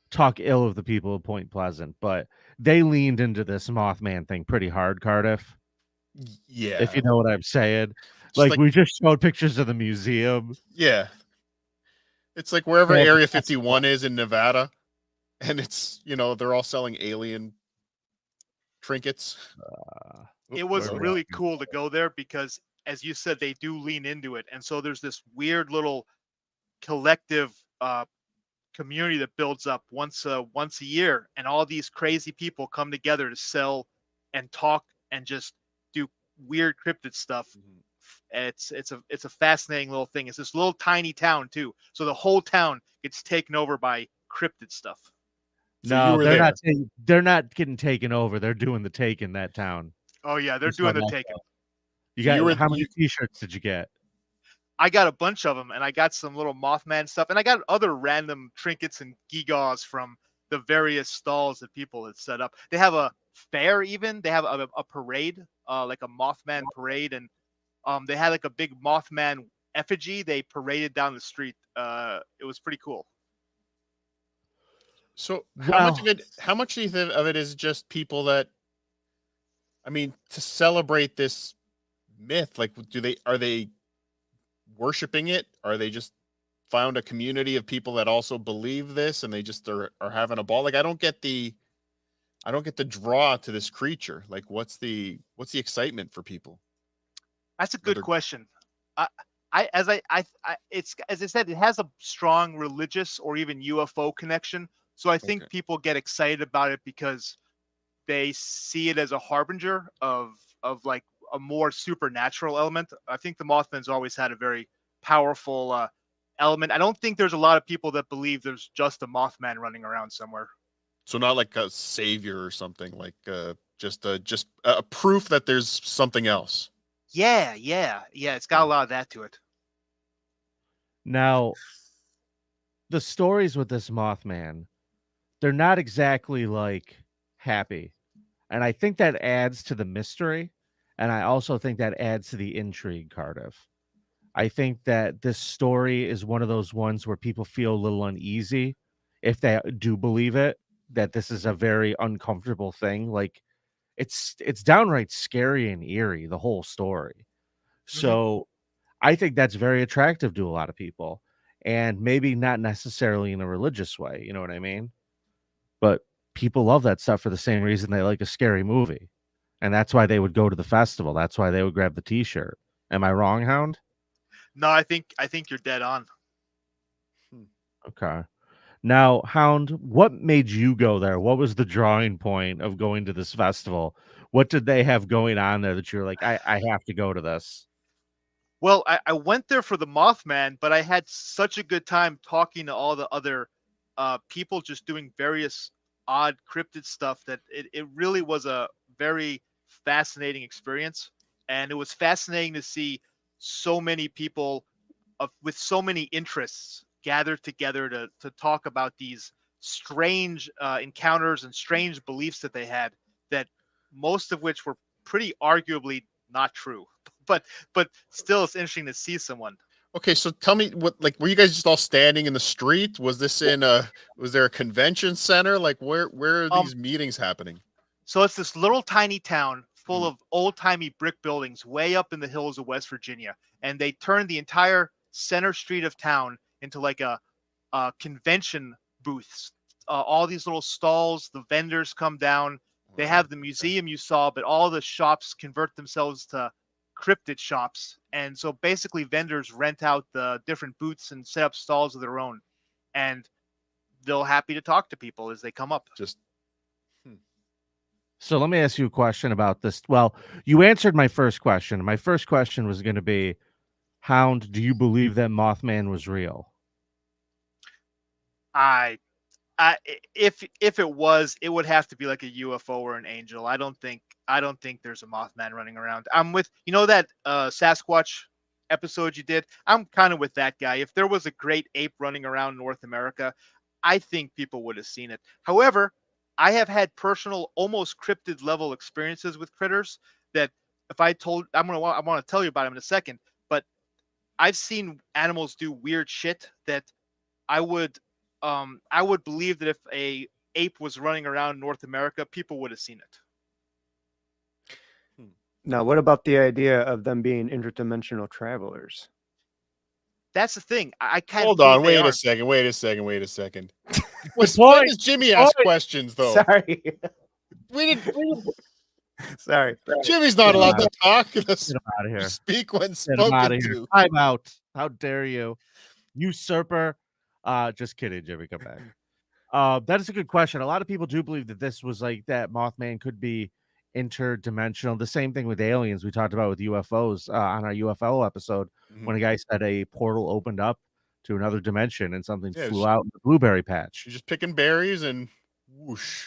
talk ill of the people of Point Pleasant, but they leaned into this Mothman thing pretty hard, Cardiff. Yeah. If you know what I'm saying. Like we just showed pictures of the museum. Yeah. It's like wherever Area 51 is in Nevada, and it's, they're all selling alien trinkets. It was really cool to go there because, as you said, they do lean into it. And so there's this weird little collective community that builds up once a year. And all these crazy people come together to sell and talk and just do weird cryptid stuff. Mm-hmm. It's a fascinating little thing. It's this little tiny town too, so the whole town gets taken over by cryptid stuff. No, they're not getting taken over. They're doing the take in that town. Oh yeah, they're doing the taking. How many T-shirts did you get? I got a bunch of them, and I got some little Mothman stuff, and I got other random trinkets and gewgaws from the various stalls that people had set up. They have a fair, even they have a parade, like a Mothman parade, and they had like a big Mothman effigy they paraded down the street. It was pretty cool. So how much of it is just people that, to celebrate this myth? Like, are they worshiping it? Are they just found a community of people that also believe this and they just are having a ball? Like, I don't get the draw to this creature. Like, what's the excitement for people? That's a good question. As I said, it has a strong religious or even UFO connection. So I think people get excited about it because they see it as a harbinger of like a more supernatural element. I think the Mothman's always had a very powerful element. I don't think there's a lot of people that believe there's just a Mothman running around somewhere. So not like a savior or something, like just a proof that there's something else. Yeah. It's got a lot of that to it. Now, the stories with this Mothman, they're not exactly like happy. And I think that adds to the mystery. And I also think that adds to the intrigue, Cardiff. I think that this story is one of those ones where people feel a little uneasy if they do believe it, that this is a very uncomfortable thing. Like it's downright scary and eerie, the whole story. So I think that's very attractive to a lot of people. And maybe not necessarily in a religious way, you know what I mean? But people love that stuff for the same reason they like a scary movie. And that's why they would go to the festival. That's why they would grab the t-shirt. Am I wrong, Hound? No, I think you're dead on. Okay. Now, Hound, what made you go there? What was the drawing point of going to this festival? What did they have going on there that you're like, I have to go to this? Well, I went there for the Mothman, but I had such a good time talking to all the other people just doing various odd cryptid stuff that it really was a very fascinating experience. And it was fascinating to see so many people with so many interests gathered together to talk about these strange encounters and strange beliefs that they had, that most of which were pretty arguably not true. But still, it's interesting to see someone. Okay, so tell me what, like, were you guys just all standing in the street? Was this was there a convention center? Like, where are these meetings happening? So it's this little tiny town full Mhm. of old timey brick buildings way up in the hills of West Virginia, and they turned the entire center street of town into like a convention booths. All these little stalls, the vendors come down. They have the museum you saw, but all the shops convert themselves to cryptid shops. And so basically vendors rent out the different booths and set up stalls of their own. And they're happy to talk to people as they come up. Just So let me ask you a question about this. Well, you answered my first question. My first question was going to be, Hound, do you believe that Mothman was real? If it was, it would have to be like a UFO or an angel. I don't think there's a Mothman running around. I'm with, that Sasquatch episode you did. I'm kind of with that guy. If there was a great ape running around North America, I think people would have seen it. However, I have had personal, almost cryptid level experiences with critters that if I want to tell you about them in a second, but I've seen animals do weird shit that I would believe that if a ape was running around North America, people would have seen it. Now, what about the idea of them being interdimensional travelers? That's the thing. I kind hold of on, wait a second. When does Jimmy ask questions though? Sorry. We didn't. Sorry. Jimmy's not allowed to talk. Get him out of here. Speak when Get him out spoken of here. to. I'm out. How dare you, usurper? Just kidding, Jimmy. Come back. That is a good question. A lot of people do believe that this was like that Mothman could be interdimensional. The same thing with aliens we talked about with UFOs on our UFO episode, when a guy said a portal opened up to another dimension and something flew out in the blueberry patch. You're just picking berries and whoosh.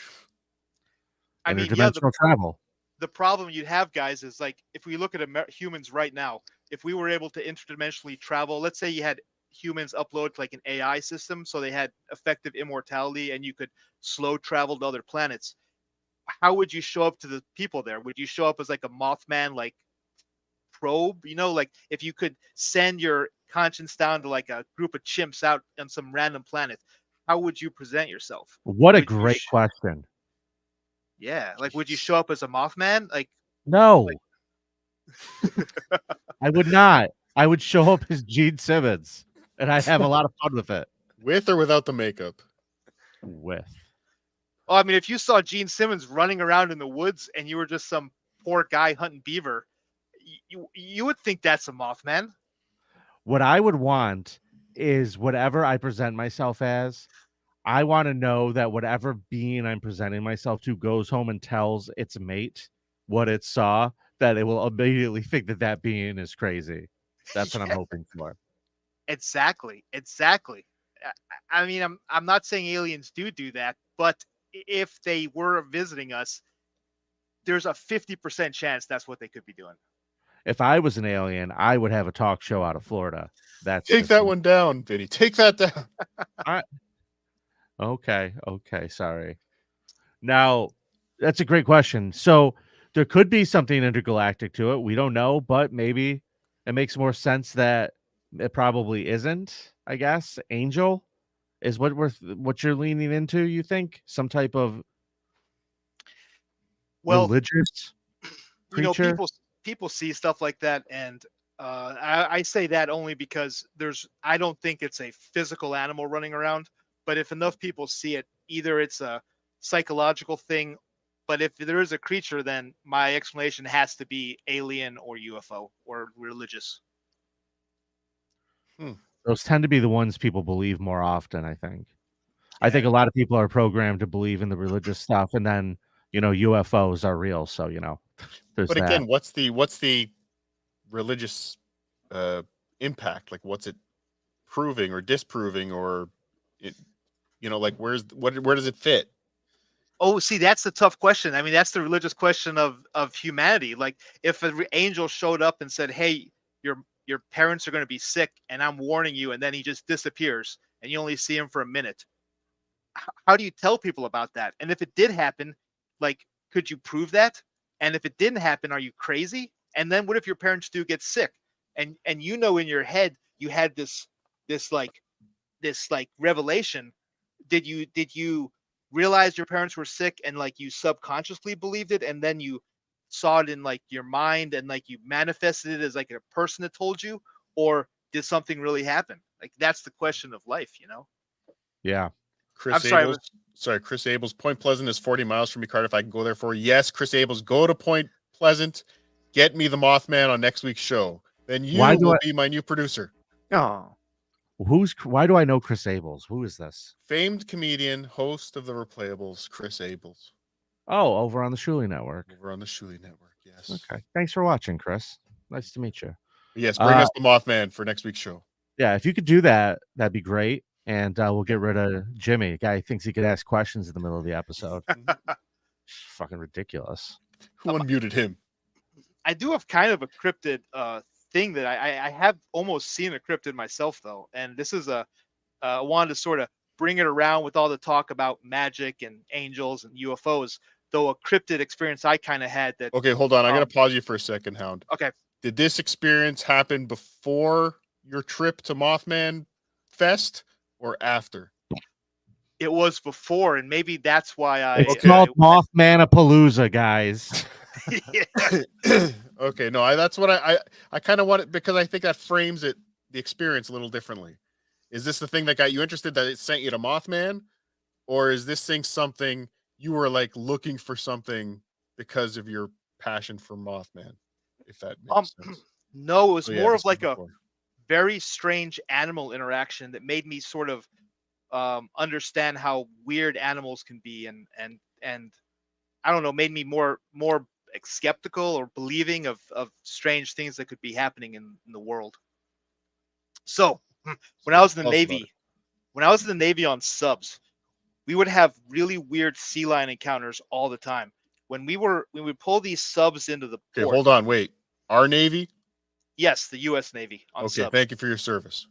I mean, Interdimensional travel. The problem you'd have, guys, is like if we look at humans right now, if we were able to interdimensionally travel, let's say you had humans upload to like an AI system, so they had effective immortality and you could slow travel to other planets. How would you show up to the people there? Would you show up as like a Mothman like probe? Like if you could send your conscience down to like a group of chimps out on some random planet, how would you present yourself? What a great question. Yeah, like would you show up as a Mothman? Like no, I would not. I would show up as Gene Simmons, and I'd have a lot of fun with it. With or without the makeup? With. Oh, I mean, if you saw Gene Simmons running around in the woods and you were just some poor guy hunting beaver, you would think that's a Mothman. What I would want is whatever I present myself as, I want to know that whatever being I'm presenting myself to goes home and tells its mate what it saw, that it will immediately think that that being is crazy. That's what I'm hoping for. Exactly. I mean, I'm not saying aliens do that, but if they were visiting us, there's a 50% chance that's what they could be doing. If I was an alien, I would have a talk show out of Florida. That's Take just that me. one down, Vinny. Take that down. Okay, sorry. Now, that's a great question. So there could be something intergalactic to it. We don't know, but maybe it makes more sense that it probably isn't. I guess angel is what you're leaning into. You think some type of Well, religious creature? people see stuff like that, and I say that only because I don't think it's a physical animal running around, but if enough people see it, either it's a psychological thing, but if there is a creature, then my explanation has to be alien or UFO or religious. Those tend to be the ones people believe more often, I think. I think a lot of people are programmed to believe in the religious stuff, and then UFOs are real. So there's But that. again, what's the religious impact? Like, what's it proving or disproving, or like where does it fit? Oh, see, that's the tough question. I mean, that's the religious question of humanity. Like, if an angel showed up and said, "Hey, your parents are going to be sick, and I'm warning you," and then he just disappears, and you only see him for a minute, how do you tell people about that? And if it did happen, like, could you prove that? And if it didn't happen, are you crazy? And then what if your parents do get sick, and in your head you had this revelation? Did you realize your parents were sick, and like you subconsciously believed it, and then you saw it in like your mind, and like you manifested it as like a person that told you, or did something really happen? Like, that's the question of life. Yeah. I'm sorry. Chris Abel's Point Pleasant is 40 miles from me, Cardiff. I can go there for Yes, Chris Abel's, go to Point Pleasant. Get me the Mothman on next week's show. Then you will be my new producer. Oh, Why do I know Chris Abels? Who is this? Famed comedian, host of the Replayables, Chris Abels. Oh, over on the Shuli Network. Over on the Shuli Network, yes. Okay. Thanks for watching, Chris. Nice to meet you. Yes, bring us the Mothman for next week's show. Yeah, if you could do that, that'd be great. And we'll get rid of Jimmy. The guy thinks he could ask questions in the middle of the episode. Fucking ridiculous. Who unmuted him? I do have kind of a cryptid thing that I have almost seen a cryptid myself, though. And this is I wanted to sort of bring it around with all the talk about magic and angels and UFOs, though a cryptid experience I kind of had that. Okay, hold on. I got to pause you for a second, Hound. Okay. Did this experience happen before your trip to Mothman Fest or after? It was before, and maybe that's why It's called Mothmanapalooza, guys. Okay, no, that's what I kind of want it, because I think that frames the experience a little differently. Is this the thing that got you interested, that it sent you to Mothman, or is this thing something you were like looking for something because of your passion for Mothman? If that makes sense. No, it was more of like a very strange animal interaction that made me sort of understand how weird animals can be, and I don't know, made me more skeptical or believing of strange things that could be happening in the world. So when I was in the Navy on subs, we would have really weird sea lion encounters all the time. When we would pull these subs into the port. Hold on, wait. Our Navy? Yes, the U.S. Navy on subs. Thank you for your service.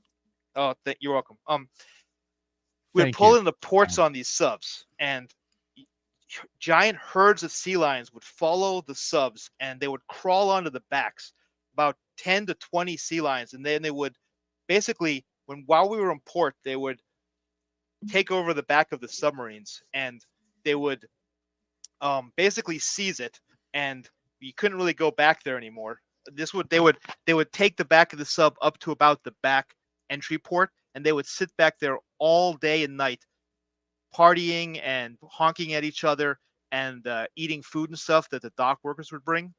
Oh, you're welcome. We'd pull in the ports on these subs, and giant herds of sea lions would follow the subs, and they would crawl onto the backs, about 10 to 20 sea lions, and then they would basically, while we were in port, they would take over the back of the submarines, and they would basically seize it, and you couldn't really go back there anymore. They would take the back of the sub up to about the back entry port, and they would sit back there all day and night, partying and honking at each other, and eating food and stuff that the dock workers would bring.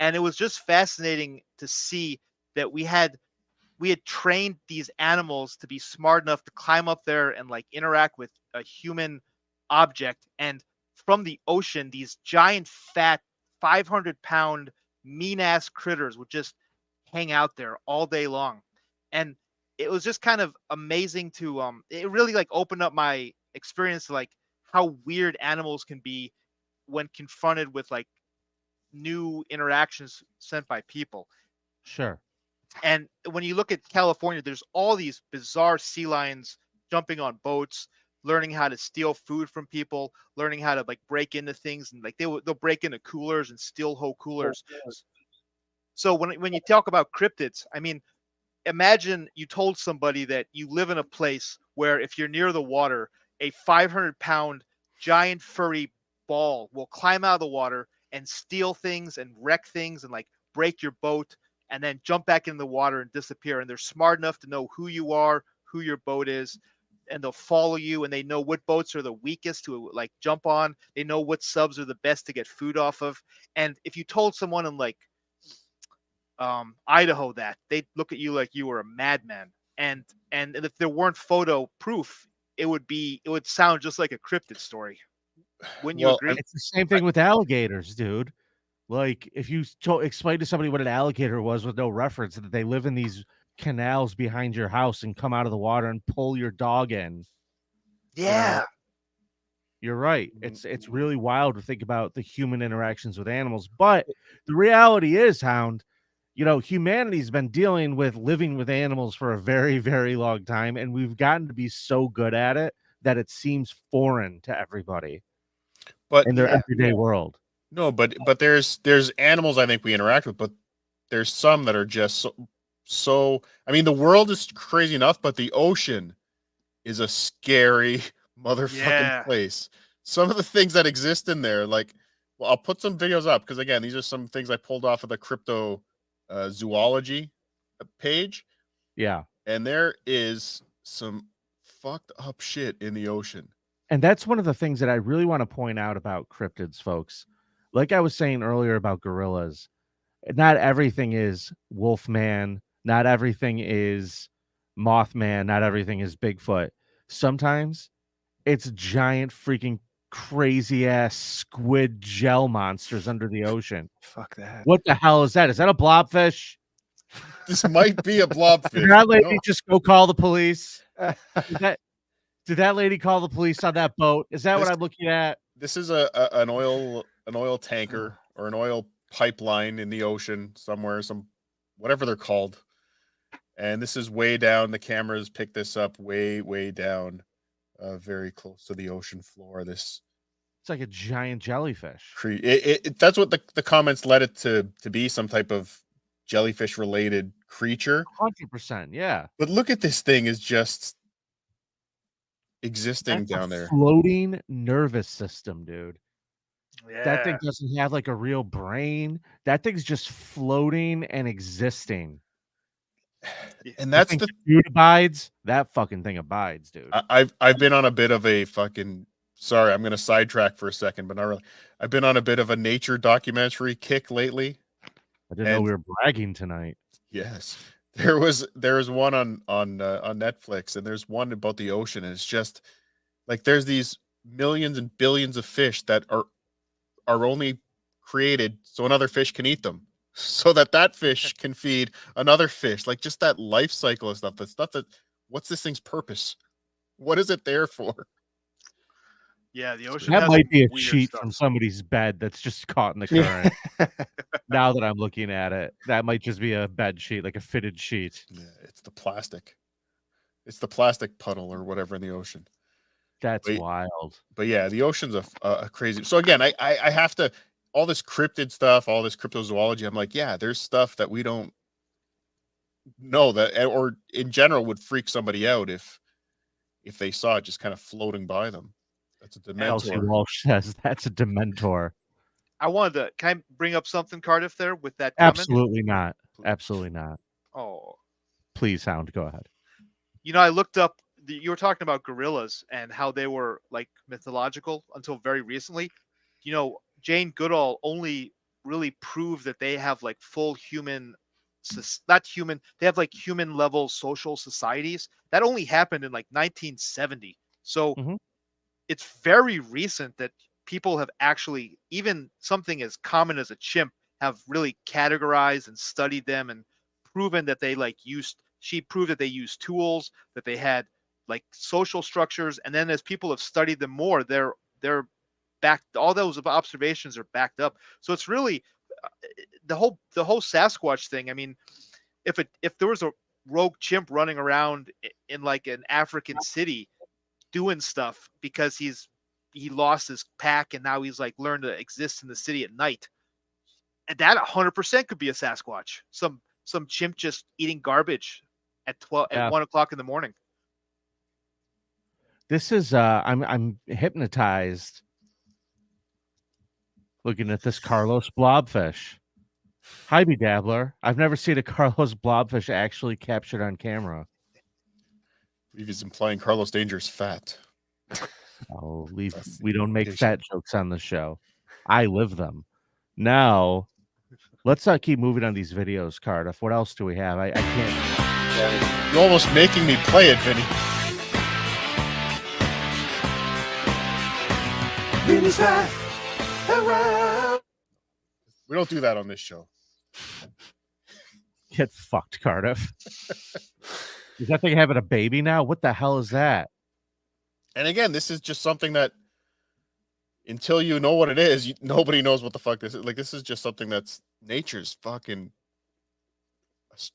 And it was just fascinating to see that we had trained these animals to be smart enough to climb up there and like interact with a human object. And from the ocean, these giant, fat, 500-pound, mean-ass critters would just hang out there all day long. And it was just kind of amazing to it really like opened up my experience to like how weird animals can be when confronted with like new interactions sent by people. Sure. And when you look at California, there's all these bizarre sea lions jumping on boats, learning how to steal food from people, learning how to like break into things, and like they'll break into coolers and steal whole coolers. So when you talk about cryptids, I mean, imagine you told somebody that you live in a place where if you're near the water, a 500-pound giant furry ball will climb out of the water and steal things and wreck things and like break your boat and then jump back in the water and disappear. And they're smart enough to know who you are, who your boat is, and they'll follow you, and they know what boats are the weakest to like jump on. They know what subs are the best to get food off of. And if you told someone in like Idaho that, they'd look at you like you were a madman. And if there weren't photo proof, it would sound just like a cryptid story. Wouldn't you Well, agree? It's the same thing with alligators, dude. Like if you explain to somebody what an alligator was with no reference, that they live in these canals behind your house and come out of the water and pull your dog in. Yeah. You're right. It's really wild to think about the human interactions with animals. But the reality is, Hound, humanity's been dealing with living with animals for a very, very long time, and we've gotten to be so good at it that it seems foreign to everybody But in their Yeah. everyday world. no, but there's animals I think we interact with, but there's some that are just so. I mean, the world is crazy enough, but the ocean is a scary motherfucking Yeah. place. Some of the things that exist in there, like, well, I'll put some videos up because again, these are some things I pulled off of the crypto zoology page, Yeah. and there is some fucked up shit in the ocean. And that's one of the things that I really want to point out about cryptids, folks. Like I was saying earlier about gorillas, not everything is Wolfman, not everything is Mothman, not everything is Bigfoot. Sometimes it's giant freaking crazy ass squid gel monsters under the ocean. Fuck that. What the hell is that? Is that a blobfish? This might be a blobfish. Did that lady No. just go call the police? Did that lady call the police on that boat? Is that what This- I'm looking at? This is an oil tanker or an oil pipeline in the ocean somewhere, whatever they're called. And this is way down. The cameras pick this up way down, very close to the ocean floor. This It's like a giant jellyfish. that's what the comments led it to be, some type of jellyfish related creature. 100%, yeah. But look at this thing is just existing That's a down there. floating nervous system, dude. Yeah. That thing doesn't have like a real brain. That thing's just floating and existing. And You that's think the food abides? That fucking thing abides, dude. I've been on a bit of a fucking, sorry, I'm gonna sidetrack for a second, but not really. I've been on a bit of a nature documentary kick lately. I didn't know and- we were bragging tonight. Yes. There was one on Netflix, and there's one about the ocean, and it's just like there's these millions and billions of fish that are only created so another fish can eat them, so that fish can feed another fish. Like just that life cycle of stuff. That's stuff that, what's this thing's purpose? What is it there for? Yeah, the ocean That has might some be a weird sheet stuff. from somebody's bed that's just caught in the current. Now that I'm looking at it, that might just be a bed sheet, like a fitted sheet. Yeah, it's the plastic. It's the plastic puddle or whatever in the ocean. That's Wait. wild. But yeah, the ocean's a crazy. So again, I have to, all this cryptid stuff, all this cryptozoology. I'm like, yeah, there's stuff that we don't know that, or in general, would freak somebody out if they saw it just kind of floating by them. That's a Elsie dementor. Walsh says that's a dementor. I wanted to, can I bring up something, Cardiff, there with that comment? Absolutely not. Absolutely not. Oh, Please, Hound, go ahead. I looked up, you were talking about gorillas and how they were like mythological until very recently. Jane Goodall only really proved that they have like full human, not human, they have like human level social societies. That only happened in like 1970. So Mhm. it's very recent that people have actually, even something as common as a chimp, have really categorized and studied them and proven that they she proved that they used tools, that they had like social structures, and then as people have studied them more, they're back. All those observations are backed up. So it's really the whole Sasquatch thing. I mean, if there was a rogue chimp running around in like an African city doing stuff because he lost his pack and now he's like learned to exist in the city at night, and that 100% could be a Sasquatch. Some chimp just eating garbage at 1 o'clock in the morning. This is I'm hypnotized looking at this Carlos blobfish. Hi, Dabbler. I've never seen a Carlos blobfish actually captured on camera. He's implying Carlos Danger is fat. Oh, we don't make implication. fat jokes on the show. I live them. Now, let's keep moving on these videos, Cardiff. What else do we have? I can't. You're almost making me play it, Vinny. Vinny's right around. We don't do that on this show. Get fucked, Cardiff. Is that thing having a baby now? What the hell is that? And again, this is just something that until you know what it is, nobody knows what the fuck this is. Like, this is just something that's nature's fucking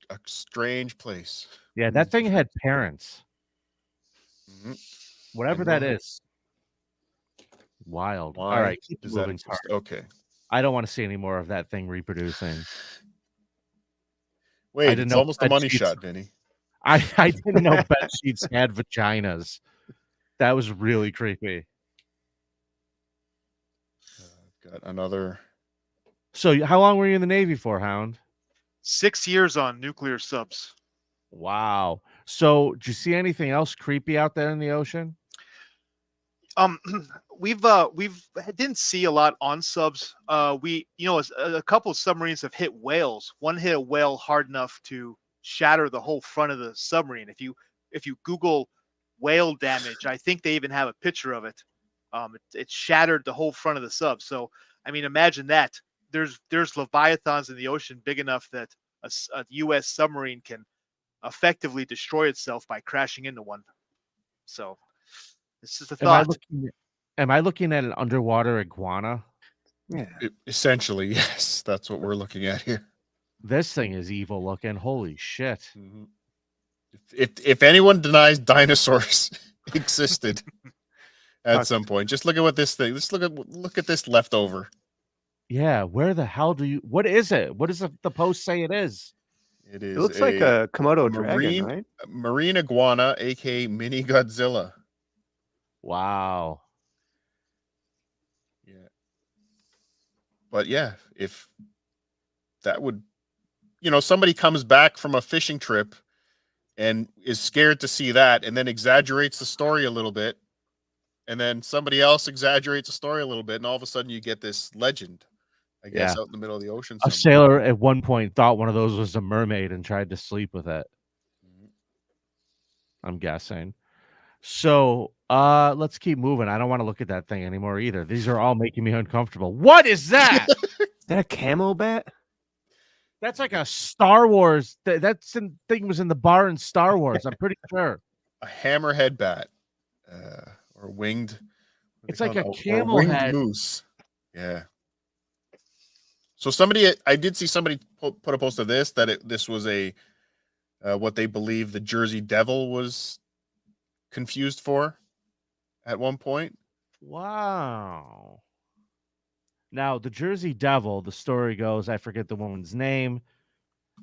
a strange place. Yeah, that thing had parents. Mm-hmm. Whatever that is. Wild. Why All right, keep does that moving. exist? Okay. I don't want to see any more of that thing reproducing. Wait, it's almost a money shot, Vinny. I didn't know bed sheets had vaginas. That was really creepy. I've got another. So, how long were you in the Navy for, Hound? 6 years on nuclear subs. Wow. So, did you see anything else creepy out there in the ocean? We've didn't see a lot on subs. We, a couple of submarines have hit whales. One hit a whale hard enough to shatter the whole front of the submarine. If you Google whale damage, I think they even have a picture of it. It shattered the whole front of the sub. So, I mean, imagine that. There's leviathans in the ocean big enough that a U.S. submarine can effectively destroy itself by crashing into one. So, it's just a thought. Am I looking at an underwater iguana? Yeah. Essentially, yes. That's what we're looking at here. This thing is evil looking. Holy shit. Mm-hmm. If anyone denies dinosaurs existed at some point, just look at what this thing. Just look at this leftover. Yeah, where the hell what is it? What does the post say it is? It is. It looks like a Komodo dragon, right? Marine iguana, aka Mini Godzilla. Wow. Yeah. But yeah, if that would, somebody comes back from a fishing trip and is scared to see that and then exaggerates the story a little bit, and then somebody else exaggerates the story a little bit, and all of a sudden you get this legend, I guess, out in the middle of the ocean. A sailor at one point thought one of those was a mermaid and tried to sleep with it. I'm guessing. So let's keep moving. I don't want to look at that thing anymore either. These are all making me uncomfortable. What is that? Is that a camo bat? That's like a Star Wars. That thing was in the bar in Star Wars. I'm pretty sure. A hammerhead bat, or winged. It's like a or camel winged head. moose. Yeah. So I did see somebody put a post of this this was a what they believe the Jersey Devil was confused for at one point. Wow. Now, the Jersey Devil, the story goes, I forget the woman's name.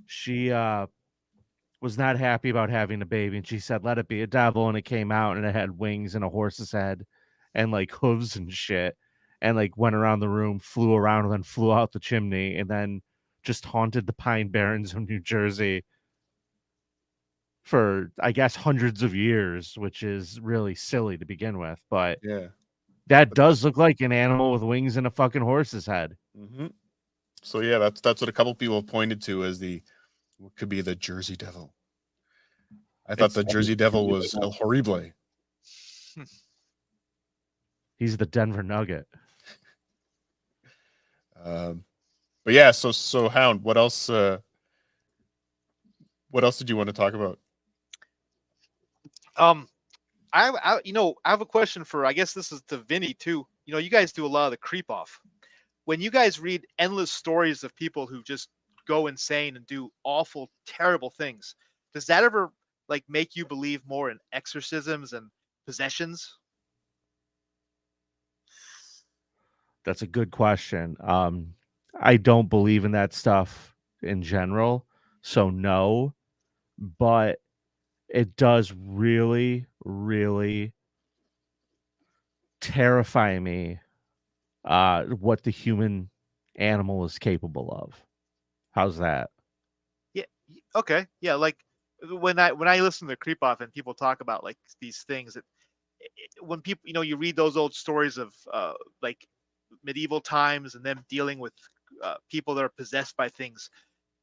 She was not happy about having a baby, and she said, let it be a devil, and it came out, and it had wings and a horse's head and, like, hooves and shit, and, like, went around the room, flew around, and then flew out the chimney, and then just haunted the Pine Barrens of New Jersey for, I guess, hundreds of years, which is really silly to begin with, but yeah, that does look like an animal with wings and a fucking horse's head. Mm-hmm. So yeah, that's what a couple people have pointed to as what could be the Jersey Devil. I thought the Jersey Devil was El Horrible. He's the Denver Nugget. But yeah, so Hound, what else? What else did you want to talk about? I have a question for. I guess this is to Vinny too. You guys do a lot of the creep off. When you guys read endless stories of people who just go insane and do awful, terrible things, does that ever like make you believe more in exorcisms and possessions? That's a good question. I don't believe in that stuff in general, so no, but it does really, really terrify me what the human animal is capable of. How's that? Yeah. Okay. Yeah. Like when I listen to creep off and people talk about like these things, when people you read those old stories of like medieval times and them dealing with people that are possessed by things.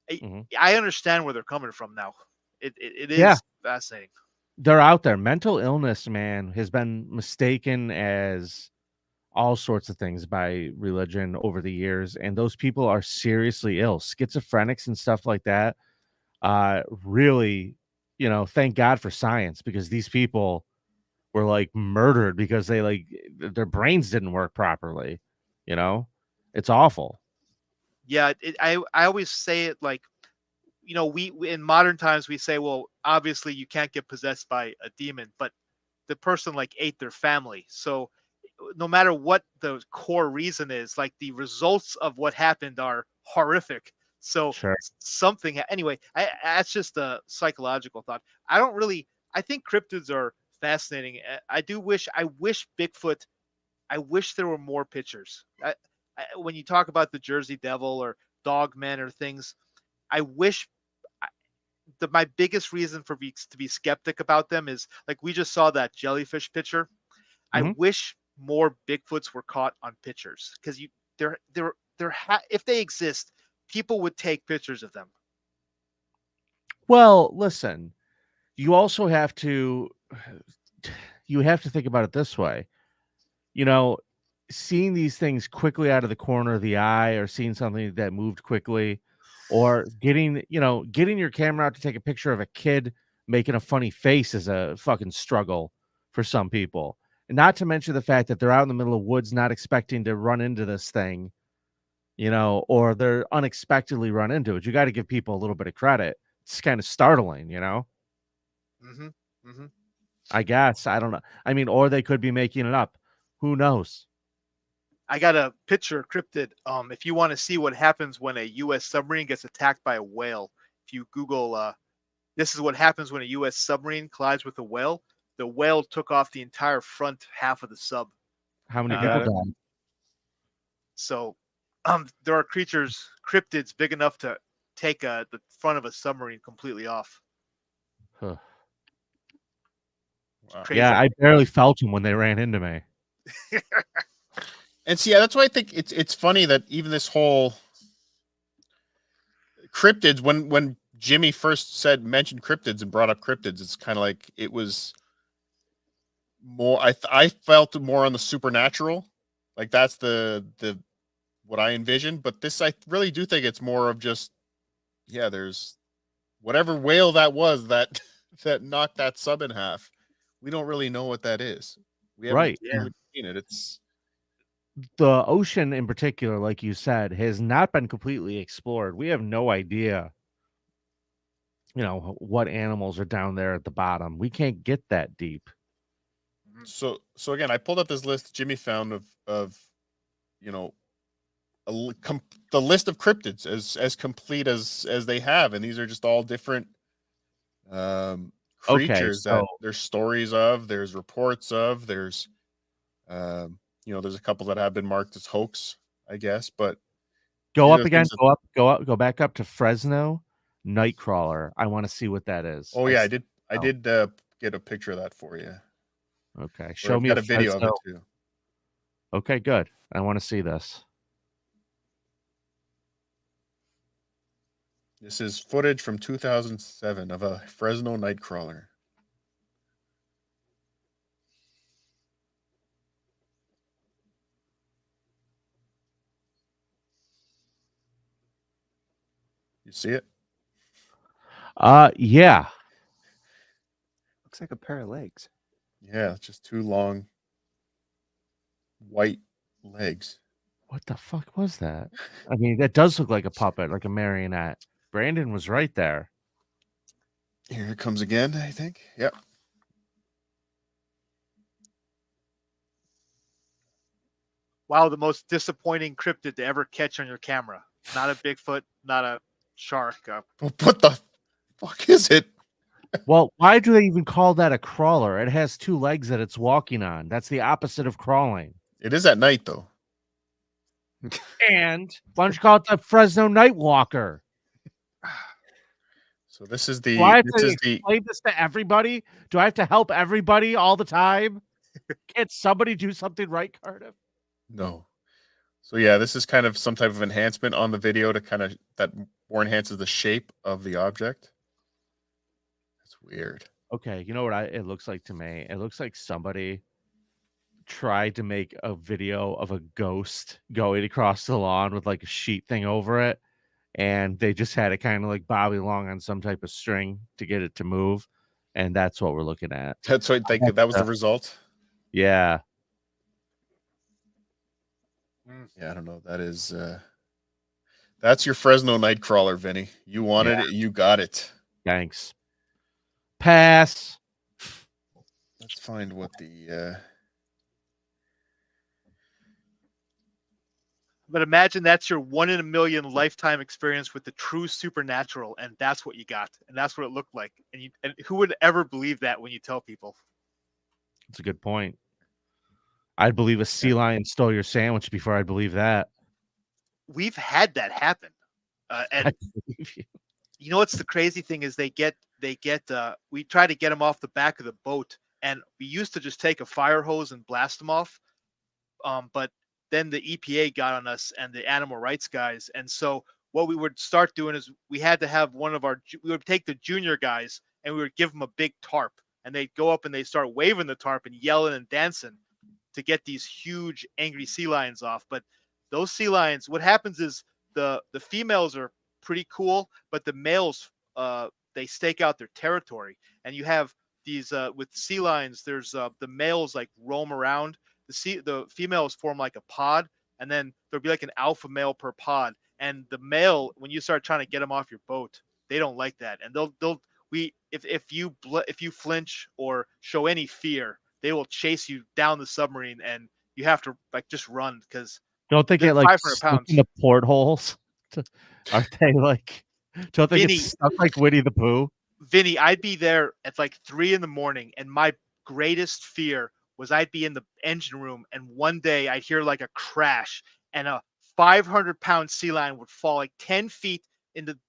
I, Mhm. I understand where they're coming from now. It Yeah. is fascinating. They're out there. Mental illness, man, has been mistaken as all sorts of things by religion over the years, and those people are seriously ill. Schizophrenics and stuff like that. Really, thank God for science, because these people were like murdered because they their brains didn't work properly. You know, it's awful. Yeah, I always say it like we in modern times we say, well, obviously you can't get possessed by a demon, but the person like ate their family. So no matter what the core reason is, like the results of what happened are horrific. So Sure. anyway, that's just a psychological thought. I don't really. I think cryptids are fascinating. I wish Bigfoot. I wish there were more pictures. When you talk about the Jersey Devil or Dogman or things, I wish my biggest reason to be skeptic about them is like we just saw that jellyfish picture. I Mhm. wish more Bigfoots were caught on pictures because if they exist, people would take pictures of them. Well, listen, you also have to think about it this way. You know, seeing these things quickly out of the corner of the eye, or seeing something that moved quickly, or getting your camera out to take a picture of a kid making a funny face is a fucking struggle for some people. And not to mention the fact that they're out in the middle of woods not expecting to run into this thing, or they're unexpectedly run into it. You got to give people a little bit of credit. It's kind of startling, Hmm. Hmm. I guess. I don't know. I mean, or they could be making it up. Who knows? I got a picture cryptid. If you want to see what happens when a U.S. submarine gets attacked by a whale, if you Google, this is what happens when a U.S. submarine collides with a whale. The whale took off the entire front half of the sub. How many You people got it. died? So, there are cryptids big enough to take the front of a submarine completely off. Huh. Wow. Crazy. Yeah, I barely felt them when they ran into me. And see, yeah, that's why I think it's funny that even this whole cryptids, when Jimmy first mentioned cryptids and brought up cryptids, it's kind of like it was more. I felt more on the supernatural, like that's the what I envisioned. But this, I really do think it's more of just there's whatever whale that was that that knocked that sub in half. We don't really know what that is. We haven't Right. Yeah. seen it. It's The ocean in particular, like you said, has not been completely explored. We have no idea, what animals are down there at the bottom. We can't get that deep. so again. I pulled up this list Jimmy found of you know the list of cryptids as complete as they have, and these are just all different Okay, creatures so that there's stories of, there's reports of, there's a couple that have been marked as hoax, I guess, but go these are up the again, things that. go up, go up, go back up to Fresno Nightcrawler. I want to see what that is. Oh yeah, I Oh, did get a picture of that for you, okay. or Show I've me a got a video of Fresno. it too. Okay, good. I want to see this. This is footage from 2007 of a Fresno Nightcrawler. You see it? Yeah. Looks like a pair of legs. Yeah, just two long white legs. What the fuck was that? I mean, that does look like a puppet, like a marionette. Brandon was right there. Here it comes again, I think. Yep. Wow, the most disappointing cryptid to ever catch on your camera. Not a Bigfoot, not a shark. What the fuck is it? Well, why do they even call that a crawler? It has two legs that it's walking on. That's the opposite of crawling. It is at night though. And why don't you call it the Fresno Nightwalker? So this is Do I have this to is the explain this to everybody? Do I have to help everybody all the time? Can't somebody do something right, Cardiff? no. So yeah, this is kind of some type of enhancement on the video to kind of that more enhances the shape of the object. That's weird. Okay, you know what it looks like to me? It looks like somebody tried to make a video of a ghost going across the lawn with like a sheet thing over it, and they just had it kind of like bobbing along on some type of string to get it to move, and that's what we're looking at. That's what that was the result. Yeah. Yeah, I don't know. That is that's your Fresno Nightcrawler, Vinny. You wanted it, you got it. Thanks. Pass. Let's find what the But imagine that's your 1 in a million lifetime experience with the true supernatural, and that's what you got, and that's what it looked like. And who would ever believe that when you tell people? That's a good point. I'd believe a sea lion stole your sandwich before I'd believe that. We've had that happen, and I believe you. you know what's the crazy thing is we try to get them off the back of the boat, and we used to just take a fire hose and blast them off, but then the EPA got on us and the animal rights guys, and so what we would start doing is we had to have we would take the junior guys and we would give them a big tarp, and they'd go up and they start waving the tarp and yelling and dancing to get these huge angry sea lions off. But those sea lions, what happens is the females are pretty cool, but the males they stake out their territory, and you have these with sea lions. There's the males like roam around. The females form like a pod, and then there'll be like an alpha male per pod. And the male, when you start trying to get them off your boat, they don't like that, and if you flinch or show any fear, they will chase you down the submarine, and you have to like just run because Don't they they're get like 500 stuck pounds. in the portholes? Aren't they like? Don't they Vinny- get stuck like Winnie the Pooh? Vinny, I'd be there at like 3 a.m, and my greatest fear was I'd be in the engine room, and one day I'd hear like a crash, and a 500-pound sea lion would fall like 10 feet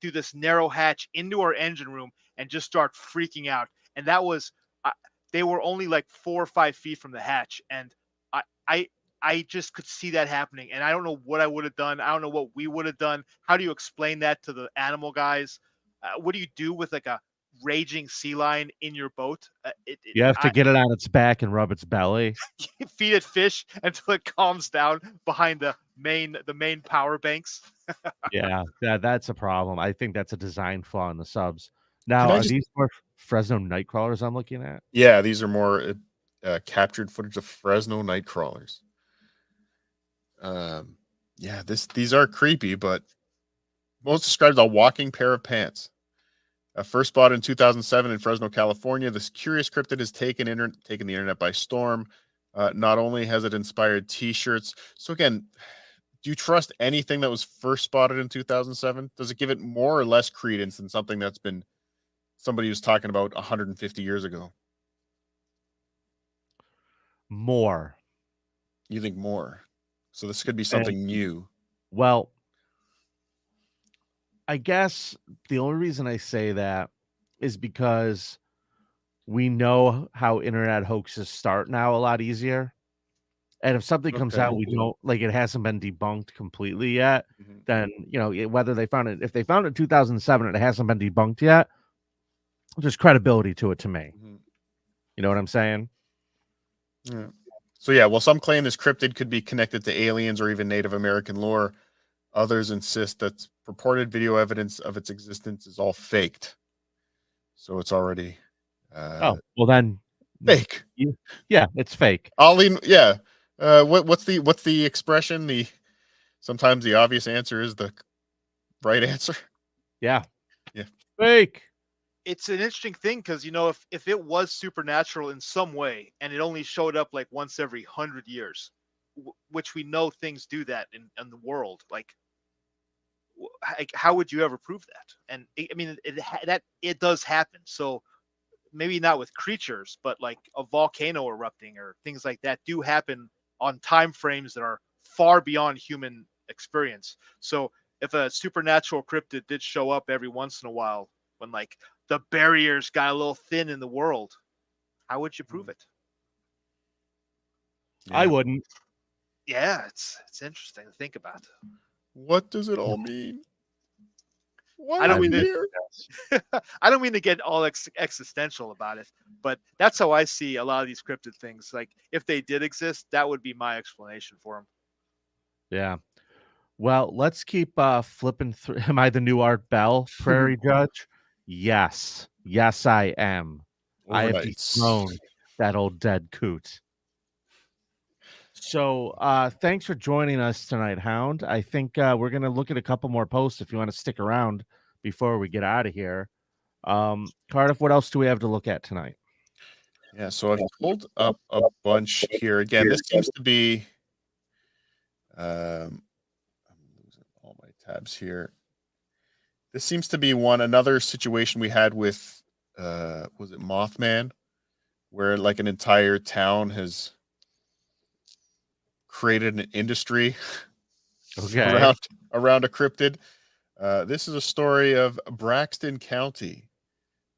through this narrow hatch into our engine room and just start freaking out. And that was, they were only like 4 or 5 feet from the hatch, and I just could see that happening, and I don't know what I would have done. I don't know what we would have done. How do you explain that to the animal guys? What do you do with like a raging sea lion in your boat? You have to get it on its back and rub its belly. Feed it fish until it calms down behind the main power banks. Yeah, that's a problem. I think that's a design flaw in the subs. Now, Can I are just- these more Fresno Nightcrawlers I'm looking at? Yeah, these are more captured footage of Fresno Nightcrawlers. Yeah, these are creepy, but most described as a walking pair of pants. First spotted in 2007 in Fresno, California, this curious cryptid has taken the internet by storm. Not only has it inspired T-shirts. So again, do you trust anything that was first spotted in 2007? Does it give it more or less credence than something that's been somebody was talking about 150 years ago? More. You think more? So this could be something new. Well, I guess the only reason I say that is because we know how internet hoaxes start now a lot easier. And if something comes Okay. out, we don't like it hasn't been debunked completely yet, Mhm. then whether they found it, if they found it in 2007 and it hasn't been debunked yet, there's credibility to it to me. Mhm. You know what I'm saying? Yeah. So yeah, well, some claim this cryptid could be connected to aliens or even Native American lore. Others insist that purported video evidence of its existence is all faked. So it's already Oh, well then Fake. Yeah, it's fake. Ollie, yeah. What's the expression? Sometimes the obvious answer is the right answer. Yeah. Yeah. Fake. It's an interesting thing because if it was supernatural in some way and it only showed up like once every 100 years, which we know things do that in the world, like how would you ever prove that? And I mean, it does happen. So maybe not with creatures, but like a volcano erupting or things like that do happen on time frames that are far beyond human experience. So if a supernatural cryptid did show up every once in a while when like the barriers got a little thin in the world, how would you prove it? I wouldn't. Yeah, it's interesting to think about. What does it all mean? Why I don't are we mean here? I don't mean to get all existential about it, but that's how I see a lot of these cryptid things. Like if they did exist, that would be my explanation for them. Yeah. Well, let's keep flipping through. Am I the new Art Bell, Prairie Judge? Yes. Yes, I am. I have Overnights. dethroned that old dead coot. So thanks for joining us tonight, Hound. I think we're going to look at a couple more posts if you want to stick around before we get out of here. Cardiff, what else do we have to look at tonight? Yeah, so I've pulled up a bunch here. Again, this seems to be I'm losing all my tabs here. This seems to be another situation we had with was it Mothman, where like an entire town has created an industry Okay. around a cryptid. This is a story of Braxton County,